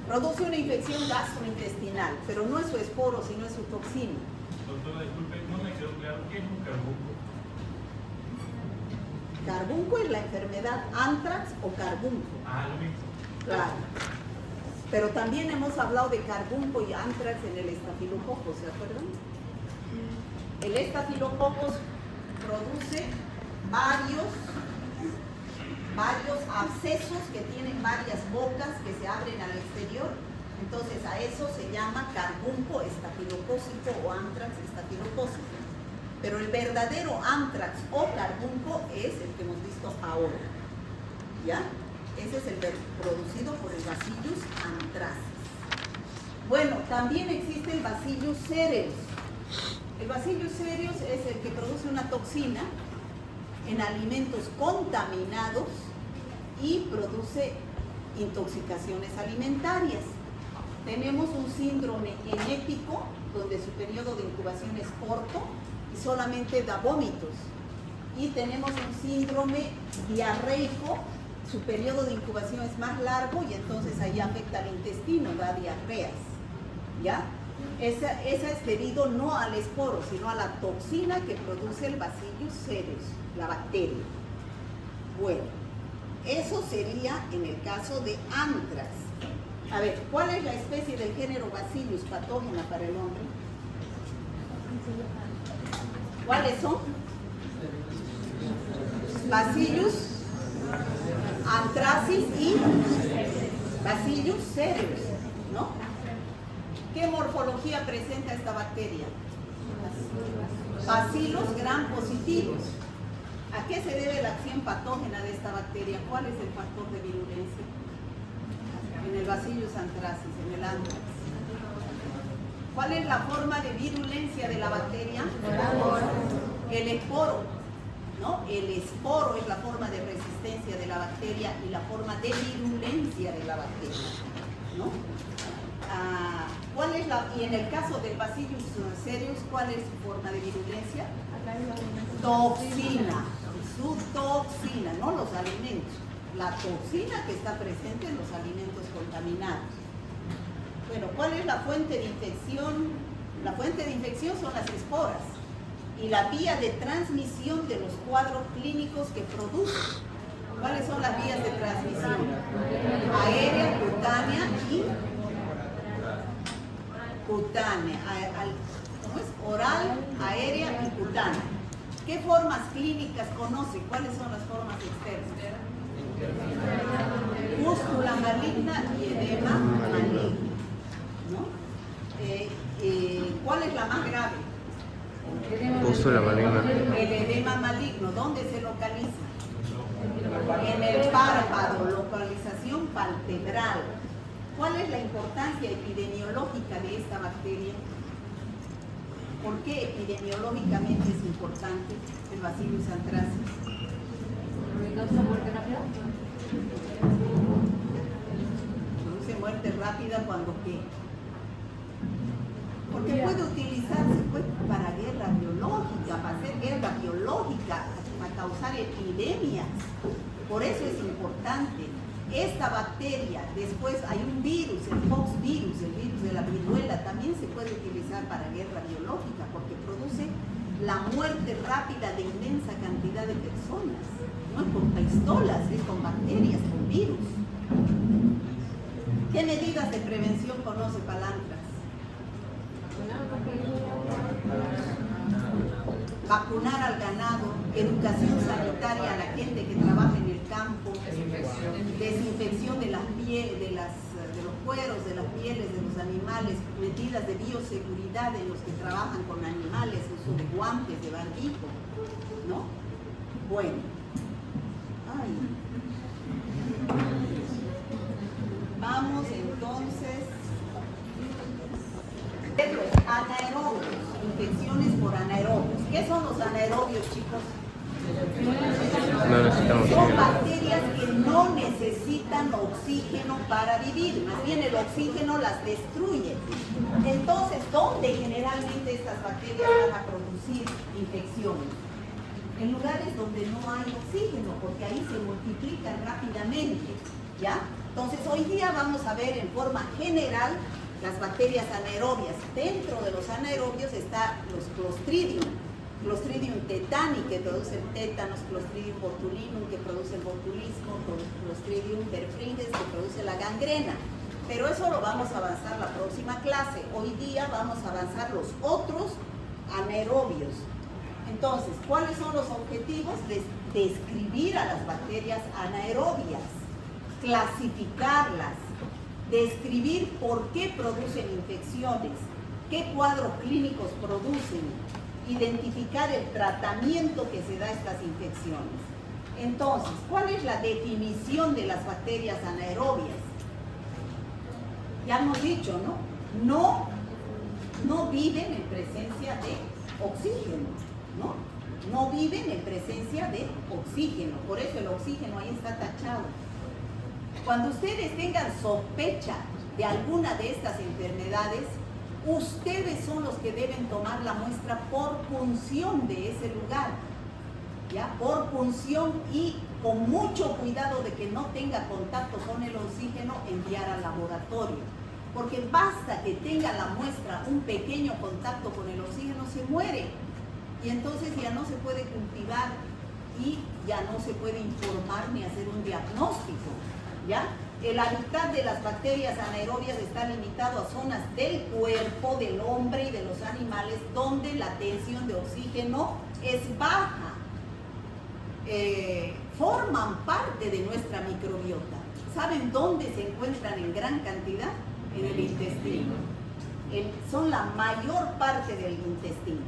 Produce una infección gastrointestinal, pero no es su esporo, sino es su toxina. Doctora, disculpe, no me quedó claro, ¿qué es un carbunco? Carbunco es la enfermedad anthrax o carbunco. Ah, lo mismo. Claro. Pero también hemos hablado de carbunco y anthrax en el estafilococcus, ¿se acuerdan? El estafilococcus produce varios abscesos que tienen varias bocas que se abren al exterior. Entonces a eso se llama carbunco estafilocócico o anthrax estafilocócico. Pero el verdadero anthrax o carbunco es el que hemos visto ahora. ¿Ya? Ese es el producido por el Bacillus anthracis. Bueno, también existe el Bacillus cereus. El Bacillus cereus es el que produce una toxina en alimentos contaminados y produce intoxicaciones alimentarias. Tenemos un síndrome enético, donde su periodo de incubación es corto y solamente da vómitos. Y tenemos un síndrome diarreico, su periodo de incubación es más largo y entonces ahí afecta al intestino, da diarreas. ¿Ya? Esa es debido no al esporo, sino a la toxina que produce el Bacillus cereus, la bacteria. Bueno, eso sería en el caso de anthrax. A ver, ¿cuál es la especie del género Bacillus patógena para el hombre? ¿Cuáles son? Bacillus anthracis y Bacillus cereus, ¿no? ¿Qué morfología presenta esta bacteria? Bacilos gram positivos. ¿A qué se debe la acción patógena de esta bacteria? ¿Cuál es el factor de virulencia? En el Bacillus anthracis, en el anthrax. ¿Cuál es la forma de virulencia de la bacteria? El esporo, ¿no? El esporo es la forma de resistencia de la bacteria y la forma de virulencia de la bacteria, ¿no? Y en el caso del Bacillus cereus, ¿cuál es su forma de virulencia? Toxina, su toxina, no los alimentos, la toxina que está presente en los alimentos contaminados. Bueno, ¿cuál es la fuente de infección? La fuente de infección son las esporas y la vía de transmisión de los cuadros clínicos que producen. ¿Cuáles son las vías de transmisión? Aérea, cutánea y cutánea. ¿Cómo es? Oral, aérea y cutánea. ¿Qué formas clínicas conoce? ¿Cuáles son las formas externas? Pústula maligna y edema maligno, ¿no? ¿Cuál es la más grave? Pústula maligna. El edema maligno. ¿Dónde se localiza? En el párpado, localización palpebral. ¿Cuál es la importancia epidemiológica de esta bacteria? ¿Por qué epidemiológicamente es importante el Bacillus anthracis? Produce muerte rápida cuando ¿qué? Porque puede utilizarse pues, para guerra biológica, para hacer guerra biológica, para causar epidemias. Por eso es importante. Esta bacteria, después hay un virus, el poxvirus, el virus de la viruela, también se puede utilizar para guerra biológica porque produce la muerte rápida de inmensa cantidad de personas. No es con pistolas, es con bacterias, con virus. ¿Qué medidas de prevención conoce Palantras? Vacunar al ganado, educación sanitaria a la gente que trabaja en el campo, desinfección de las pieles, de los cueros, de las pieles de los animales, medidas de bioseguridad en los que trabajan con animales, uso de guantes, de barbijo, ¿no? Bueno, vamos entonces. Los anaerobios, infecciones por anaerobios. ¿Qué son los anaerobios, chicos? No necesitamos Son oxígeno. bacterias que no necesitan oxígeno para vivir, más bien el oxígeno las destruye. Entonces, ¿dónde generalmente estas bacterias van a producir infecciones? En lugares donde no hay oxígeno, porque ahí se multiplican rápidamente, ¿ya? Entonces, hoy día vamos a ver en forma general las bacterias anaerobias. Dentro de los anaerobios está los Clostridium. Clostridium tetani, que produce el tétanos, Clostridium botulinum, que produce el botulismo, Clostridium perfringens, que produce la gangrena. Pero eso lo vamos a avanzar la próxima clase. Hoy día vamos a avanzar los otros anaerobios. Entonces, ¿cuáles son los objetivos? Describir a las bacterias anaerobias, clasificarlas, describir por qué producen infecciones, qué cuadros clínicos producen, identificar el tratamiento que se da a estas infecciones. Entonces, ¿cuál es la definición de las bacterias anaerobias? Ya hemos dicho, ¿no? No viven en presencia de oxígeno, ¿no? No viven en presencia de oxígeno, por eso el oxígeno ahí está tachado. Cuando ustedes tengan sospecha de alguna de estas enfermedades, ustedes son los que deben tomar la muestra por punción de ese lugar, ¿ya? Por punción y con mucho cuidado de que no tenga contacto con el oxígeno, enviar al laboratorio. Porque basta que tenga la muestra un pequeño contacto con el oxígeno, se muere. Y entonces ya no se puede cultivar y ya no se puede informar ni hacer un diagnóstico, ¿ya? El hábitat de las bacterias anaerobias está limitado a zonas del cuerpo del hombre y de los animales donde la tensión de oxígeno es baja. Forman parte de nuestra microbiota. ¿Saben dónde se encuentran en gran cantidad? En el intestino. Son la mayor parte del intestino.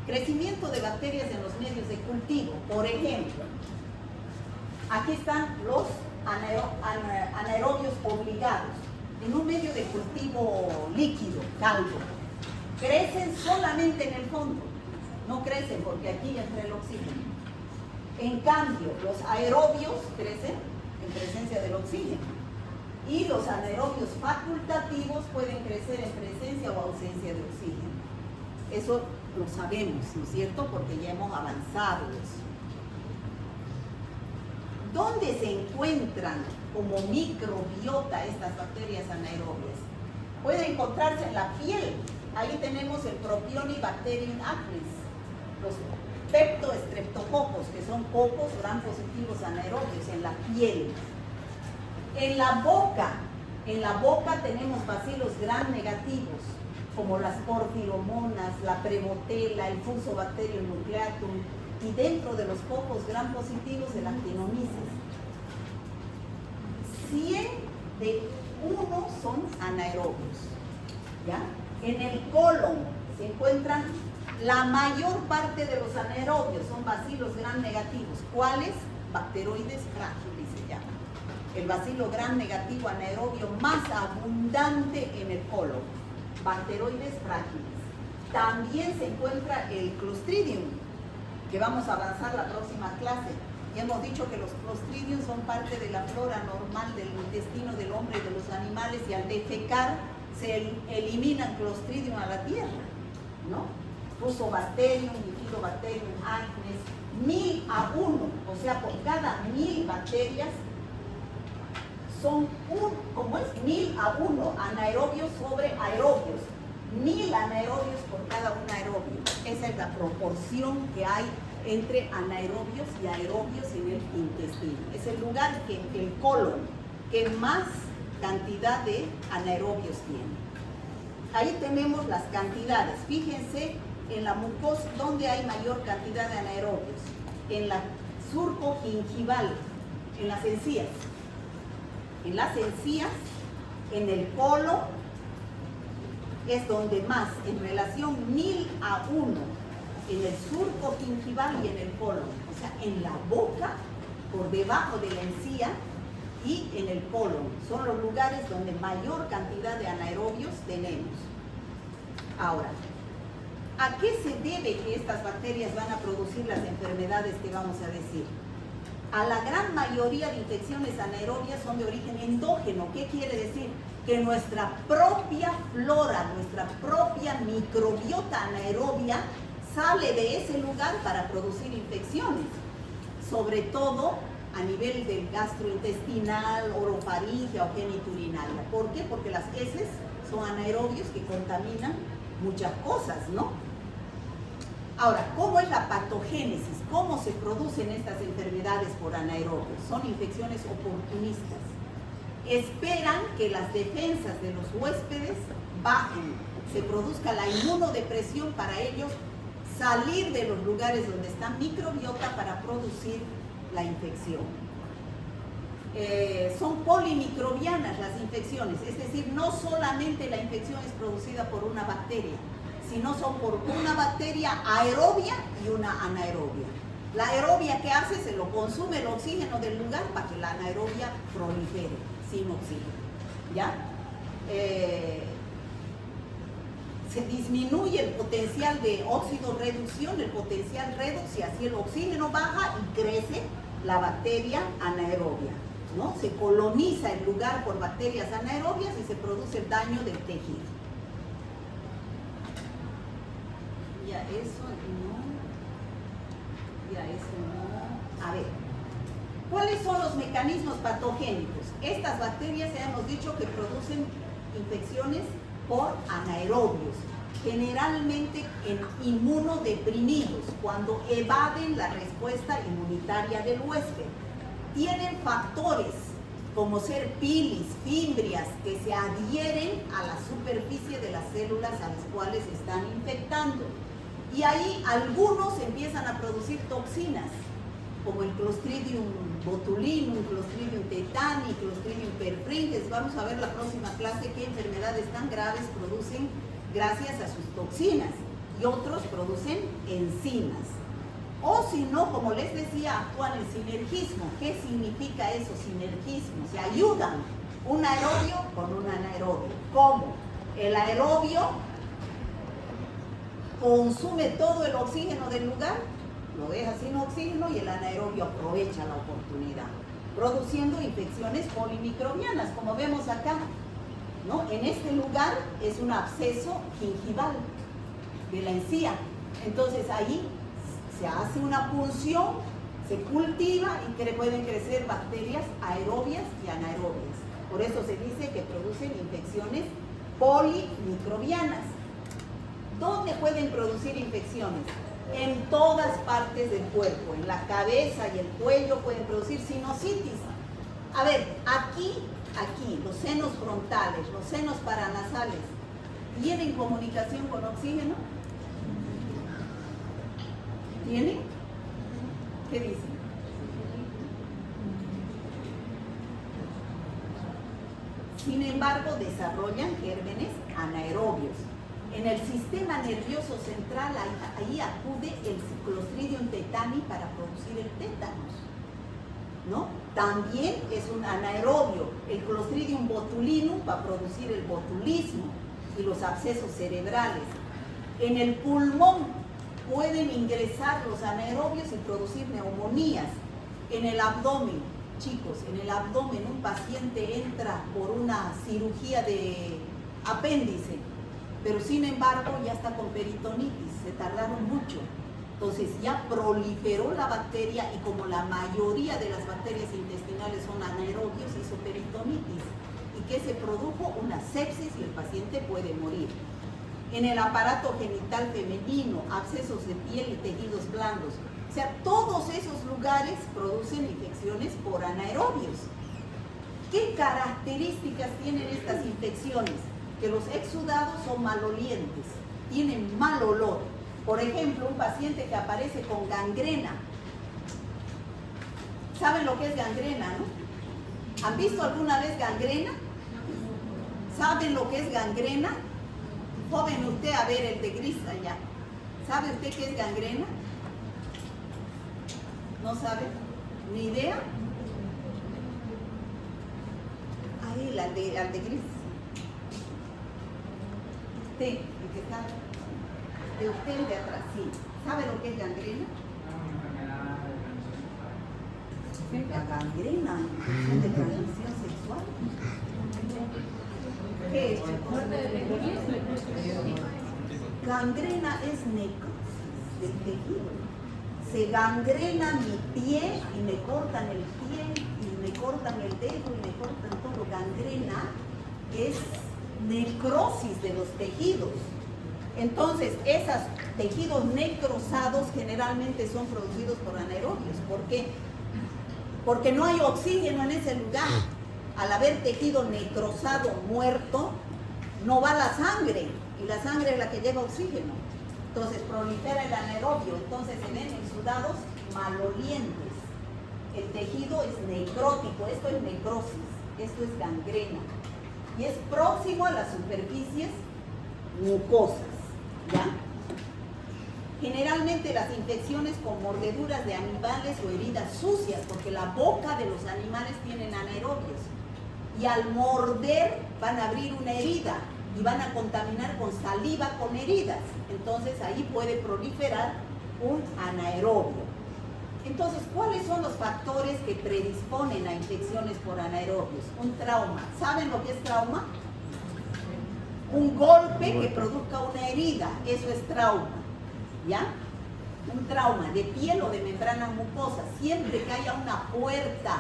Crecimiento de bacterias en los medios de cultivo. Por ejemplo, aquí están los anaerobios obligados. En un medio de cultivo líquido, caldo, crecen solamente en el fondo. No crecen porque aquí entra el oxígeno. En cambio, los aerobios crecen en presencia del oxígeno. Y los anaerobios facultativos pueden crecer en presencia o ausencia de oxígeno. Eso lo sabemos, ¿no es cierto? Porque ya hemos avanzado eso. ¿Dónde se encuentran como microbiota estas bacterias anaerobias? Puede encontrarse en la piel. Ahí tenemos el Propionibacterium acnes, los peptoestreptococos, que son cocos gram positivos anaerobios en la piel. En la boca tenemos bacilos gram negativos, como las porfiromonas, la premotela, el Fusobacterium nucleatum, y dentro de los cocos gram positivos el Actinomyces. 100 de 1 son anaerobios, ¿ya? En el colon se encuentran la mayor parte de los anaerobios, son bacilos gram negativos. ¿Cuáles? Bacteroides frágiles se llaman. El bacilo gram negativo anaerobio más abundante en el colon, bacteroides frágiles. También se encuentra el Clostridium, que vamos a avanzar la próxima clase. Y hemos dicho que los Clostridium son parte de la flora normal del intestino del hombre y de los animales, y al defecar se eliminan Clostridium a la tierra, ¿no? Fusobacterium, Bifidobacterium acnes, 1000 a 1, o sea, por cada 1000 bacterias son como es 1000 a 1 anaerobios sobre aerobios, 1000 anaerobios por cada un aerobio. Esa es la proporción que hay entre anaerobios y aerobios en el intestino. Es el lugar, el colon, que más cantidad de anaerobios tiene. Ahí tenemos las cantidades. Fíjense en la mucosa donde hay mayor cantidad de anaerobios. En la surco gingival, en las encías. En las encías, en el colon, es donde más, en relación 1000 a 1, en el surco gingival y en el colon. O sea, en la boca, por debajo de la encía, y en el colon. Son los lugares donde mayor cantidad de anaerobios tenemos. Ahora, ¿a qué se debe que estas bacterias van a producir las enfermedades que vamos a decir? A la gran mayoría de infecciones anaerobias son de origen endógeno. ¿Qué quiere decir? Que nuestra propia flora, nuestra propia microbiota anaerobia sale de ese lugar para producir infecciones, sobre todo a nivel del gastrointestinal, orofaringea o geniturinaria. ¿Por qué? Porque las heces son anaerobios que contaminan muchas cosas, ¿no? Ahora, ¿cómo es la patogénesis? ¿Cómo se producen estas enfermedades por anaerobios? Son infecciones oportunistas. Esperan que las defensas de los huéspedes bajen, se produzca la inmunodepresión para ellos salir de los lugares donde está microbiota para producir la infección. Son polimicrobianas las infecciones, es decir, no solamente la infección es producida por una bacteria, sino son por una bacteria aerobia y una anaerobia. La aerobia, ¿qué hace? Se lo consume el oxígeno del lugar para que la anaerobia prolifere sin oxígeno, ¿ya? Se disminuye el potencial de óxido reducción, el potencial redox, y así el oxígeno baja y crece la bacteria anaerobia, ¿no? Se coloniza el lugar por bacterias anaerobias y se produce el daño del tejido. Ya eso no. A ver, ¿cuáles son los mecanismos patogénicos? Estas bacterias ya hemos dicho que producen infecciones por anaerobios, generalmente en inmunodeprimidos, cuando evaden la respuesta inmunitaria del huésped. Tienen factores como ser pilis, fimbrias, que se adhieren a la superficie de las células a las cuales están infectando. Y ahí algunos empiezan a producir toxinas, como el Clostridium botulinum, Clostridium tetani, Clostridium perfringens. Vamos a ver la próxima clase qué enfermedades tan graves producen gracias a sus toxinas, y otros producen enzimas. O si no, como les decía, actúan el sinergismo. ¿Qué significa eso, sinergismo? Se ayudan un aerobio con un anaerobio. ¿Cómo? El aerobio consume todo el oxígeno del lugar, lo deja sin oxígeno, y el anaerobio aprovecha la oportunidad, produciendo infecciones polimicrobianas, como vemos acá, ¿no? En este lugar es un absceso gingival de la encía. Entonces ahí se hace una punción, se cultiva y que pueden crecer bacterias aerobias y anaerobias. Por eso se dice que producen infecciones polimicrobianas. ¿Dónde pueden producir infecciones? En todas partes del cuerpo, en la cabeza y el cuello pueden producir sinusitis. A ver, aquí, los senos frontales, los senos paranasales, ¿tienen comunicación con oxígeno? ¿Tienen? ¿Qué dicen? Sin embargo, desarrollan gérmenes anaerobios. En el sistema nervioso central, ahí acude el Clostridium tetani para producir el tétanos, ¿no? También es un anaerobio, el Clostridium botulinum para producir el botulismo y los abscesos cerebrales. En el pulmón pueden ingresar los anaerobios y producir neumonías. En el abdomen, chicos, en el abdomen un paciente entra por una cirugía de apéndice, pero sin embargo ya está con peritonitis, se tardaron mucho. Entonces ya proliferó la bacteria y como la mayoría de las bacterias intestinales son anaerobios, hizo peritonitis. ¿Y qué se produjo? Una sepsis y el paciente puede morir. En el aparato genital femenino, abscesos de piel y tejidos blandos. O sea, todos esos lugares producen infecciones por anaerobios. ¿Qué características tienen estas infecciones? Que los exudados son malolientes, tienen mal olor. Por ejemplo, un paciente que aparece con gangrena. ¿Saben lo que es gangrena, no? ¿Han visto alguna vez gangrena? ¿Saben lo que es gangrena? Joven usted, a ver, el de gris allá. ¿Sabe usted qué es gangrena? ¿No sabe? ¿Ni idea? Ahí, al de gris. Usted, el que está de usted de atrás, sí. ¿Sabe lo que es gangrena? La gangrena, infección de transmisión sexual. ¿Qué es? Gangrena es necrosis del tejido. Se gangrena mi pie y me cortan el pie y me cortan el dedo y me cortan todo. Gangrena es necrosis de los tejidos. Entonces, esos tejidos necrosados generalmente son producidos por anaerobios. ¿Por qué? Porque no hay oxígeno en ese lugar. Al haber tejido necrosado, muerto, no va la sangre, y la sangre es la que lleva oxígeno. Entonces prolifera el anaerobio, entonces se ven exudados malolientes. El tejido es necrótico, esto es necrosis, esto es gangrena. Y es próximo a las superficies mucosas, ¿ya? Generalmente las infecciones con mordeduras de animales o heridas sucias, porque la boca de los animales tienen anaerobios. Y al morder van a abrir una herida y van a contaminar con saliva con heridas. Entonces ahí puede proliferar un anaerobio. Entonces, ¿cuáles son los factores que predisponen a infecciones por anaerobios? Un trauma. ¿Saben lo que es trauma? Un golpe que produzca una herida, eso es trauma. ¿Ya? Un trauma de piel o de membranas mucosas. Siempre que haya una puerta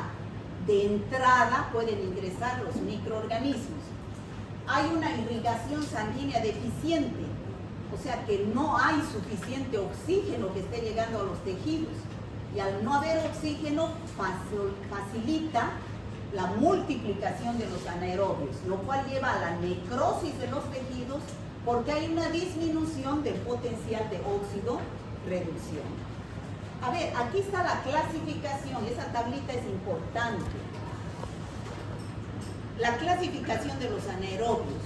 de entrada pueden ingresar los microorganismos. Hay una irrigación sanguínea deficiente, o sea que no hay suficiente oxígeno que esté llegando a los tejidos. Y al no haber oxígeno facilita la multiplicación de los anaerobios, lo cual lleva a la necrosis de los tejidos porque hay una disminución del potencial de óxido-reducción. A ver, aquí está la clasificación, esa tablita es importante. La clasificación de los anaerobios.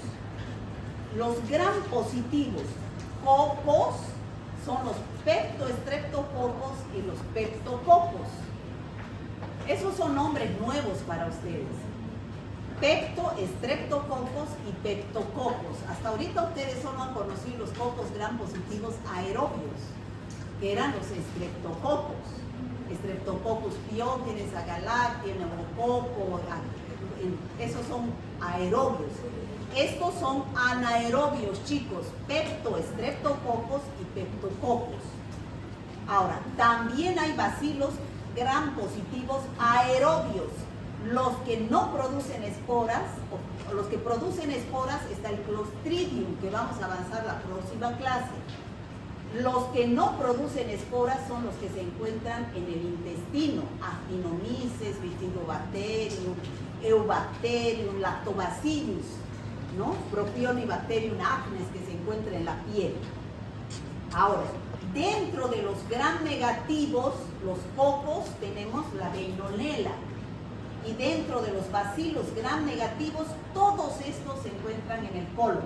Los gram positivos, cocos, son los peptoestreptococos y los peptococos. Esos son nombres nuevos para ustedes. Peptoestreptococos y peptococos. Hasta ahorita ustedes solo han conocido los cocos gram positivos aerobios, que eran los estreptococos. Streptococcus pyogenes, agalactia, neumococo, esos son aerobios. Estos son anaerobios, chicos, peptoestreptococos y peptococos. Ahora, también hay bacilos gram positivos aerobios. Los que no producen esporas, o los que producen esporas, está el Clostridium, que vamos a avanzar la próxima clase. Los que no producen esporas son los que se encuentran en el intestino: Actinomyces, Bifidobacterium, Eubacterium, Lactobacillus, ¿no? Propionibacterium acnes, que se encuentra en la piel. Ahora, dentro de los gram negativos, los cocos, tenemos la Veillonella. Y dentro de los bacilos gram negativos, todos estos se encuentran en el colon,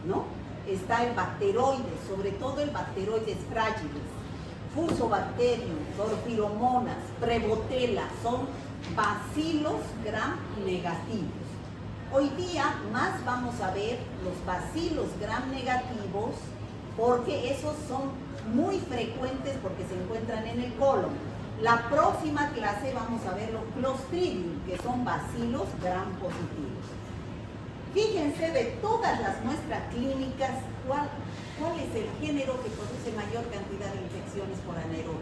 ¿no? Está el bacteroides, sobre todo el bacteroides fragilis, Fusobacterium, Porphyromonas, Prevotella, son bacilos gram negativos. Hoy día más vamos a ver los bacilos gram negativos, porque esos son muy frecuentes porque se encuentran en el colon. La próxima clase vamos a ver los Clostridium, que son bacilos gram positivos. Fíjense, de todas las muestras clínicas, ¿cuál es el género que produce mayor cantidad de infecciones por anaerobios?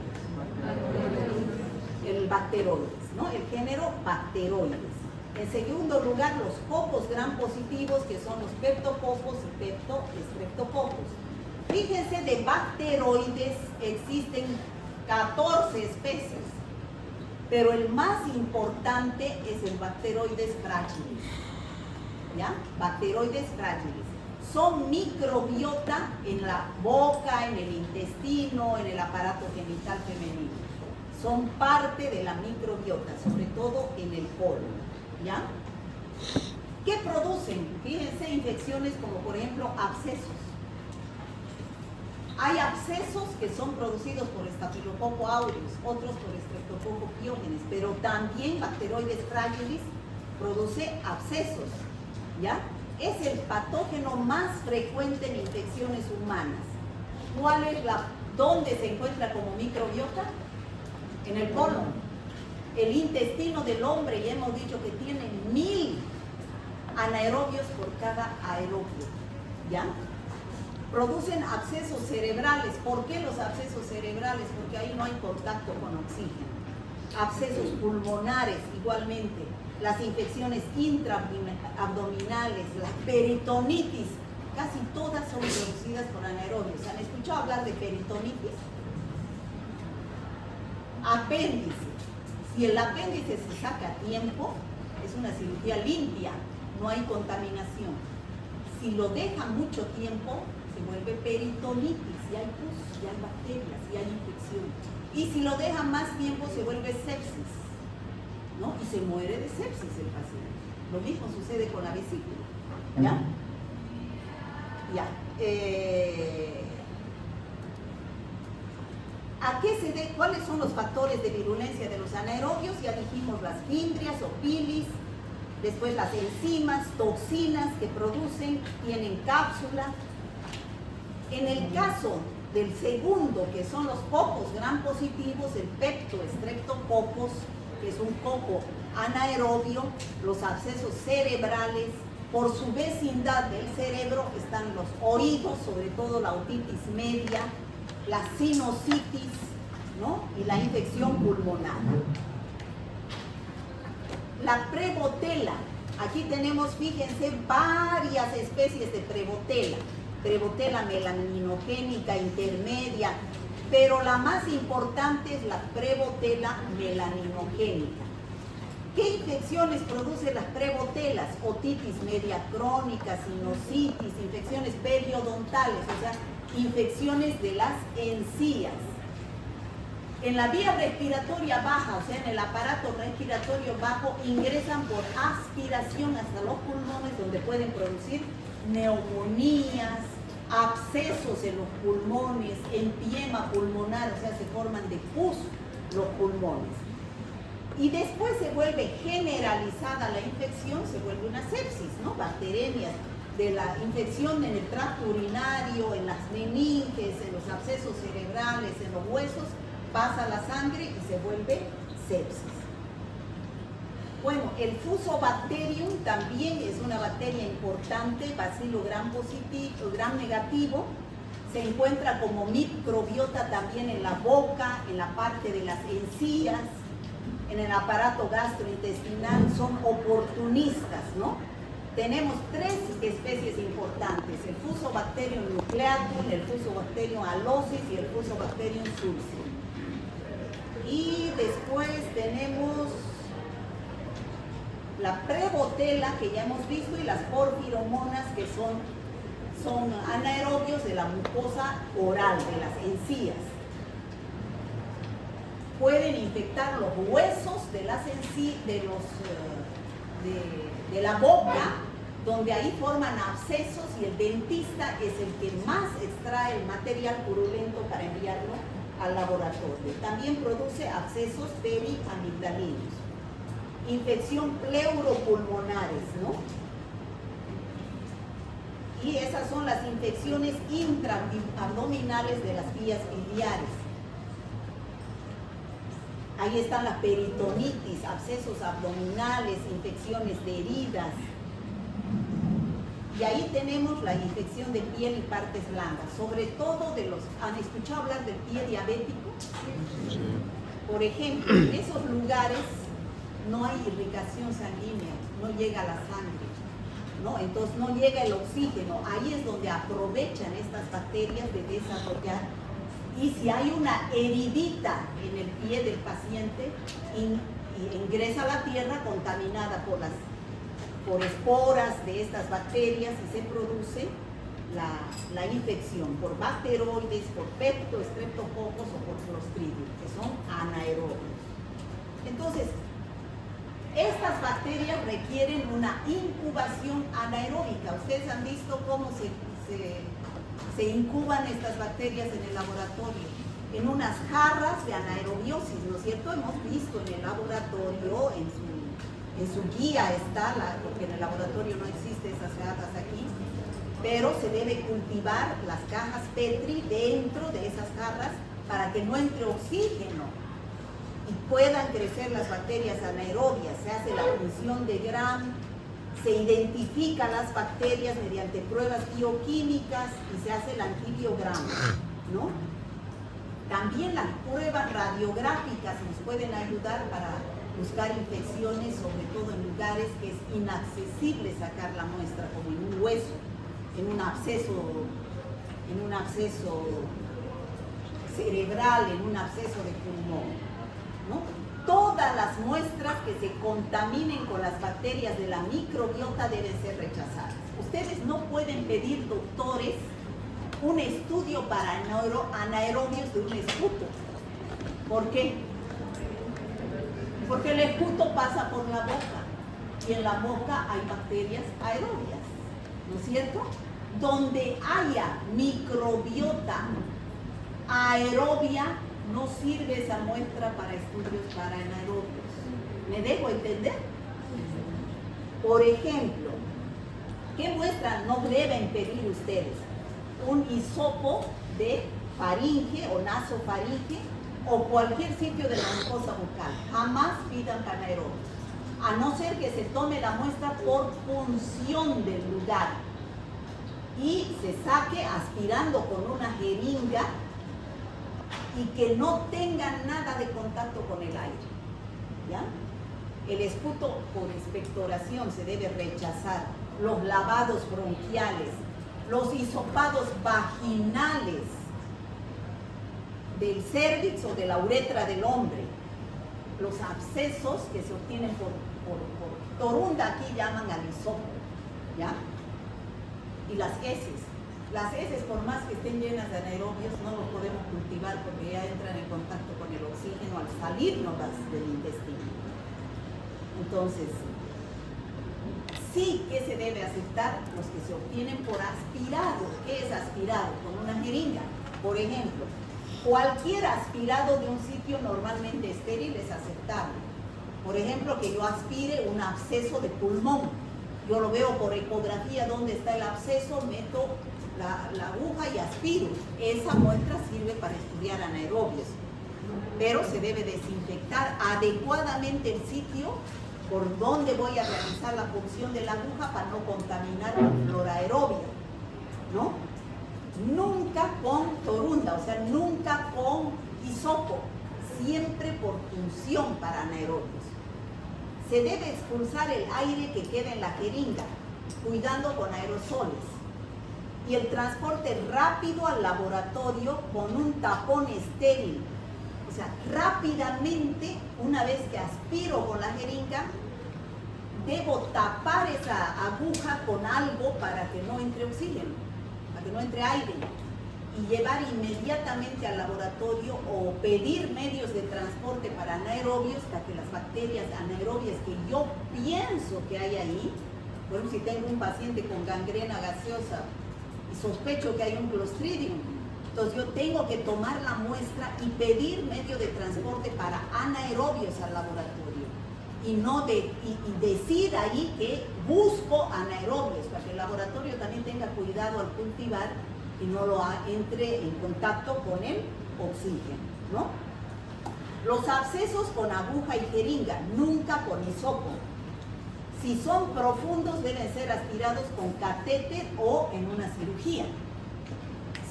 El bacteroides, ¿no? El género bacteroides. En segundo lugar, los cocos gram positivos, que son los peptococos y peptostreptococos. Fíjense, de bacteroides existen 14 especies, pero el más importante es el Bacteroides fragilis, ¿ya? Bacteroides fragilis. Son microbiota en la boca, en el intestino, en el aparato genital femenino. Son parte de la microbiota, sobre todo en el colon, ¿ya? ¿Qué producen? Fíjense, infecciones como por ejemplo abscesos. Hay abscesos que son producidos por Staphylococcus aureus, otros por Streptococcus pyogenes, pero también Bacteroides fragilis produce abscesos, ¿ya? Es el patógeno más frecuente en infecciones humanas. ¿Dónde se encuentra como microbiota? En el colon. El intestino del hombre, ya hemos dicho que tiene 1000 anaerobios por cada aerobio, ¿ya? Producen abscesos cerebrales. ¿Por qué los abscesos cerebrales? Porque ahí no hay contacto con oxígeno. Abscesos pulmonares igualmente. Las infecciones intraabdominales, la peritonitis, casi todas son producidas por anaerobios. ¿Han escuchado hablar de peritonitis? Apéndice. Si el apéndice se saca a tiempo, es una cirugía limpia, no hay contaminación. Si lo deja mucho tiempo, se vuelve peritonitis, y hay pus, y hay bacterias, y hay infección. Y si lo deja más tiempo, se vuelve sepsis, ¿no? Y se muere de sepsis el paciente. Lo mismo sucede con la vesícula, ¿ya? Ya. ¿A qué se debe? ¿Cuáles son los factores de virulencia de los anaerobios? Ya dijimos las fimbrias o pilis, después las enzimas, toxinas que producen, tienen cápsula. En el caso del segundo, que son los cocos gram positivos, el Peptostreptococcus, que es un coco anaerobio, los abscesos cerebrales, por su vecindad del cerebro están los oídos, sobre todo la otitis media, la sinusitis, ¿no? Y la infección pulmonar. La Prevotella, aquí tenemos, fíjense, varias especies de Prevotella. Prevotella melaninogénica intermedia, pero la más importante es la Prevotella melaninogénica. ¿Qué infecciones producen las prevotelas? Otitis media crónica, sinusitis, infecciones periodontales, o sea, infecciones de las encías. En la vía respiratoria baja, o sea, en el aparato respiratorio bajo, ingresan por aspiración hasta los pulmones, donde pueden producir neumonías, abscesos en los pulmones, empiema pulmonar, o sea, se forman de pus los pulmones. Y después se vuelve generalizada la infección, se vuelve una sepsis, ¿no? Bacteremias de la infección en el tracto urinario, en las meninges, en los abscesos cerebrales, en los huesos, pasa la sangre y se vuelve sepsis. Bueno, el Fusobacterium también es una bacteria importante, bacilo gram positivo, gram negativo. Se encuentra como microbiota también en la boca, en la parte de las encías. en el aparato gastrointestinal son oportunistas, ¿no? Tenemos 3 especies importantes, el Fusobacterium nucleatum, el Fusobacterium alosis y el Fusobacterium sulci. Y después tenemos la prebotela, que ya hemos visto, y las porfiromonas, que son anaerobios de la mucosa oral, de las encías. Pueden infectar los huesos de las encías, de la boca, donde ahí forman abscesos, y el dentista es el que más extrae el material purulento para enviarlo al laboratorio. También produce abscesos periamigdalinos. Infección pleuropulmonares, ¿no? Y esas son las infecciones intraabdominales de las vías biliares. Ahí están la peritonitis, abscesos abdominales, infecciones de heridas. Y ahí tenemos la infección de piel y partes blandas, sobre todo de los... ¿Han escuchado hablar del pie diabético? Por ejemplo, en esos lugares no hay irrigación sanguínea, no llega la sangre, ¿no? Entonces no llega el oxígeno. Ahí es donde aprovechan estas bacterias de desarrollar. Y si hay una heridita en el pie del paciente, ingresa a la tierra contaminada por esporas de estas bacterias y se produce la infección por bacteroides, por streptococos o por clostridium, que son anaerobios. Entonces, estas bacterias requieren una incubación anaeróbica. Ustedes han visto cómo se incuban estas bacterias en el laboratorio, en unas jarras de anaerobiosis, ¿no es cierto? Hemos visto en el laboratorio, en su guía está, porque en el laboratorio no existen esas jarras aquí, pero se debe cultivar las cajas Petri dentro de esas jarras para que no entre oxígeno y puedan crecer las bacterias anaerobias. Se hace la función de Gram, se identifican las bacterias mediante pruebas bioquímicas y se hace el antibiograma, ¿no? También las pruebas radiográficas nos pueden ayudar para buscar infecciones, sobre todo en lugares que es inaccesible sacar la muestra, como en un hueso, en un absceso cerebral, en un absceso de pulmón, ¿no? Todas las muestras que se contaminen con las bacterias de la microbiota deben ser rechazadas. Ustedes no pueden pedir, doctores, un estudio para anaerobios de un esputo. ¿Por qué? Porque el esputo pasa por la boca y en la boca hay bacterias aerobias, ¿no es cierto? Donde haya microbiota aerobia, no sirve esa muestra para estudios para anaerobios. ¿Me dejo entender? Por ejemplo, ¿qué muestra no deben pedir ustedes? Un hisopo de faringe o nasofaringe o cualquier sitio de la mucosa bucal. Jamás pidan anaerobios, a no ser que se tome la muestra por punción del lugar y se saque aspirando con una jeringa y que no tenga nada de contacto con el aire, ¿ya? El esputo por expectoración se debe rechazar, los lavados bronquiales, los hisopados vaginales del cérvix o de la uretra del hombre, los abscesos que se obtienen por torunda, aquí llaman al hisopo, ¿ya? Y las heces. Las heces, por más que estén llenas de anaerobios, no los podemos cultivar porque ya entran en contacto con el oxígeno al salirnos del intestino. Entonces, sí que se debe aceptar los que se obtienen por aspirado. ¿Qué es aspirado? Con una jeringa. Por ejemplo, cualquier aspirado de un sitio normalmente estéril es aceptable. Por ejemplo, que yo aspire un absceso de pulmón. Yo lo veo por ecografía dónde está el absceso, meto la aguja y aspiro. Esa muestra sirve para estudiar anaerobios, pero se debe desinfectar adecuadamente el sitio por donde voy a realizar la punción de la aguja para no contaminar con flora aerobia, ¿no? Nunca con torunda, o sea, nunca con hisopo, siempre por punción para anaerobios. Se debe expulsar el aire que queda en la jeringa, cuidando con aerosoles. Y el transporte rápido al laboratorio con un tapón estéril. O sea, rápidamente, una vez que aspiro con la jeringa, debo tapar esa aguja con algo para que no entre oxígeno, para que no entre aire. Y llevar inmediatamente al laboratorio o pedir medios de transporte para anaerobios, para que las bacterias anaerobias que yo pienso que hay ahí, por ejemplo, si tengo un paciente con gangrena gaseosa y sospecho que hay un Clostridium, entonces yo tengo que tomar la muestra y pedir medio de transporte para anaerobios al laboratorio y no y decir ahí que busco anaerobios, para que el laboratorio también tenga cuidado al cultivar y no entre en contacto con el oxígeno, ¿no? Los abscesos con aguja y jeringa, nunca con hisopo. Si son profundos, deben ser aspirados con catéter o en una cirugía.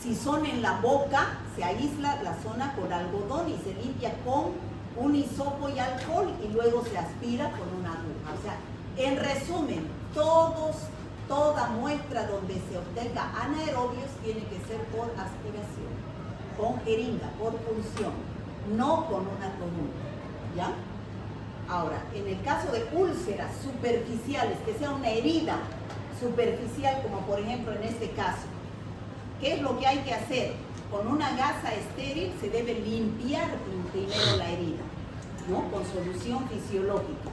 Si son en la boca, se aísla la zona con algodón y se limpia con un hisopo y alcohol y luego se aspira con una aguja. O sea, en resumen, toda muestra donde se obtenga anaerobios tiene que ser por aspiración, con jeringa, por punción, no con una columna, ¿ya? Ahora, en el caso de úlceras superficiales, que sea una herida superficial, como por ejemplo en este caso, ¿qué es lo que hay que hacer? Con una gasa estéril se debe limpiar primero la herida, ¿no? Con solución fisiológica,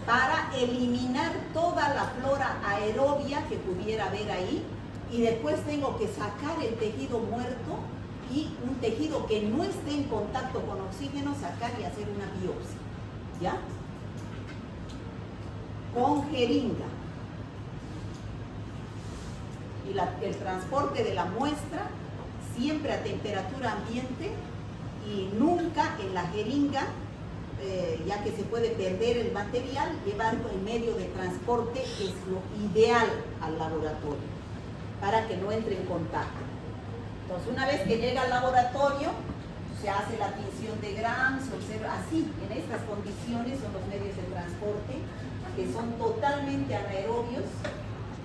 para eliminar toda la flora aerobia que pudiera haber ahí, y después tengo que sacar el tejido muerto y un tejido que no esté en contacto con oxígeno, sacar y hacer una biopsia, ¿ya? Con jeringa. Y el transporte de la muestra siempre a temperatura ambiente y nunca en la jeringa, ya que se puede perder el material, llevarlo en medio de transporte es lo ideal al laboratorio, para que no entre en contacto. Entonces, una vez que llega al laboratorio, se hace la tinción de Gram, se observa así, en estas condiciones son los medios de transporte, que son totalmente anaerobios,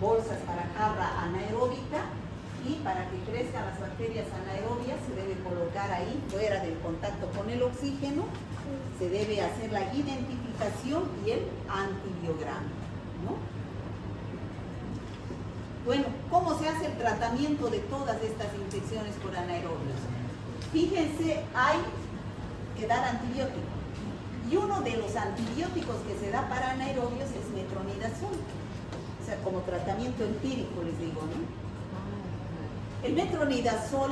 bolsas para jarra anaeróbica, y para que crezcan las bacterias anaerobias se debe colocar ahí, fuera del contacto con el oxígeno, se debe hacer la identificación y el antibiograma, ¿no? Bueno, ¿cómo se hace el tratamiento de todas estas infecciones por anaerobios? Fíjense, hay que dar antibiótico. Y uno de los antibióticos que se da para anaerobios es metronidazol. O sea, como tratamiento empírico, les digo, ¿no? El metronidazol,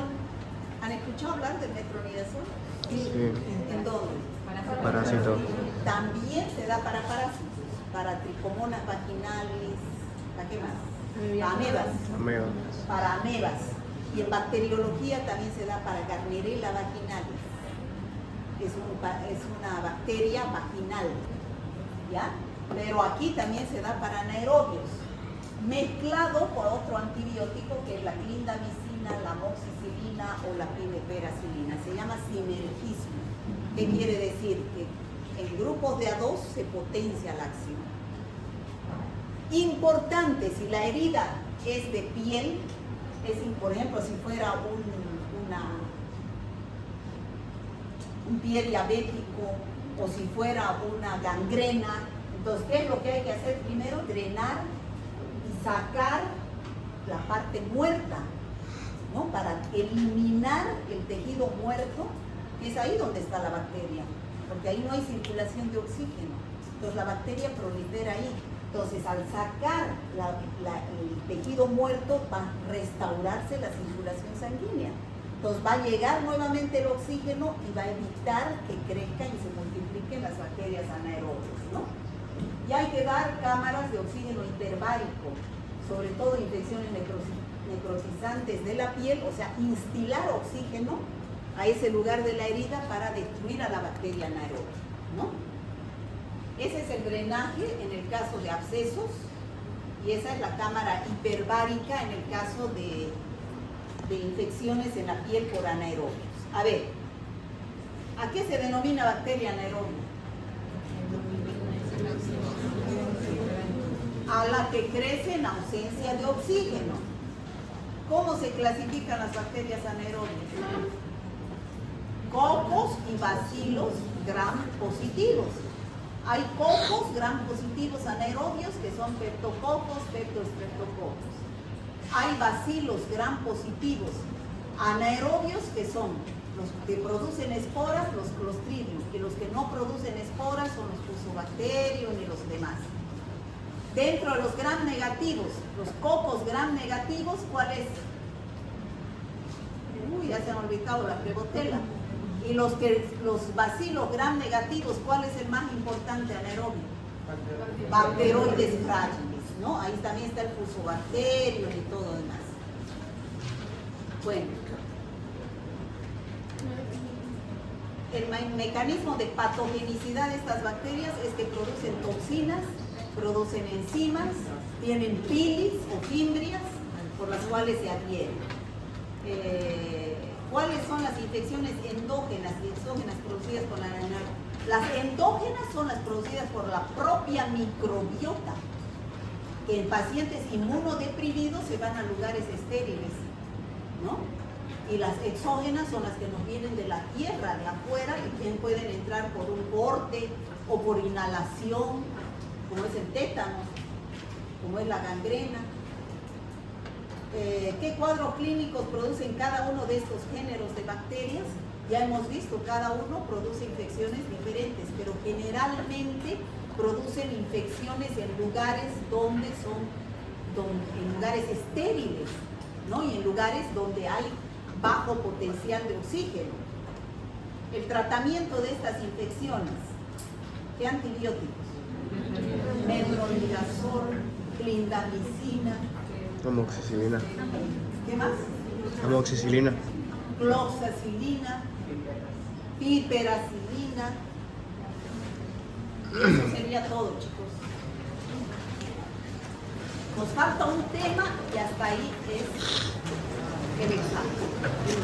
¿han escuchado hablar del metronidazol? Sí. ¿En dónde? Parásito. También se da para parásitos, para tricomonas vaginales, ¿para qué más? Para amebas. Ameba. Para amebas. Y en bacteriología también se da para Gardnerella vaginalis. Es una bacteria vaginal, ¿ya? Pero aquí también se da para anaerobios, mezclado con otro antibiótico que es la clindamicina, la amoxicilina o la pimeperacilina. Se llama sinergismo. ¿Qué quiere decir? Que en grupos de a dos se potencia la acción. Importante, si la herida es de piel, por ejemplo, si fuera un pie diabético o si fuera una gangrena, entonces, ¿qué es lo que hay que hacer primero? Drenar y sacar la parte muerta, ¿no? Para eliminar el tejido muerto, que es ahí donde está la bacteria, porque ahí no hay circulación de oxígeno, entonces la bacteria prolifera ahí. Entonces, al sacar el tejido muerto, va a restaurarse la circulación sanguínea. Entonces, va a llegar nuevamente el oxígeno y va a evitar que crezcan y se multipliquen las bacterias anaerobias, ¿no? Y hay que dar cámaras de oxígeno hiperbárico, sobre todo infecciones necrotizantes de la piel, o sea, instilar oxígeno a ese lugar de la herida para destruir a la bacteria anaerobia, ¿no? Ese es el drenaje en el caso de abscesos y esa es la cámara hiperbárica en el caso de infecciones en la piel por anaerobios. A ver, ¿A qué se denomina bacteria anaerobia? A la que crece en ausencia de oxígeno. ¿Cómo se clasifican las bacterias anaerobias? Cocos y bacilos gram positivos. Hay cocos gram positivos anaerobios que son peptococos, peptostreptococos. Hay bacilos gram positivos anaerobios que son los que producen esporas, los clostridium, y los que no producen esporas son los fusobacterium y los demás. Dentro de los gram negativos, los cocos gram negativos, ¿cuál es? Uy, ya se han olvidado la plebotela. Y los bacilos gram negativos, ¿cuál es el más importante anaerobio? Bacteroides frágiles, ¿no? Ahí también está el fusobacterium y todo lo demás. Bueno, el mecanismo de patogenicidad de estas bacterias es que producen toxinas, producen enzimas, tienen pilis o fimbrias por las cuales se adhieren. ¿Cuáles son las infecciones endógenas y exógenas producidas por la anaerobia? Las endógenas son las producidas por la propia microbiota, que en pacientes inmunodeprimidos se van a lugares estériles, ¿no? Y las exógenas son las que nos vienen de la tierra, de afuera, y bien pueden entrar por un corte o por inhalación, como es el tétano, como es la gangrena. ¿Qué cuadros clínicos producen cada uno de estos géneros de bacterias? Ya hemos visto, cada uno produce infecciones diferentes, pero generalmente producen infecciones en lugares en lugares estériles, ¿no? Y en lugares donde hay bajo potencial de oxígeno. El tratamiento de estas infecciones, ¿qué antibióticos? Metronidazol, clindamicina. Amoxicilina. ¿Qué más? Amoxicilina. Cloxacilina, piperacilina. Y eso sería todo, chicos. Nos falta un tema y hasta ahí es el examen.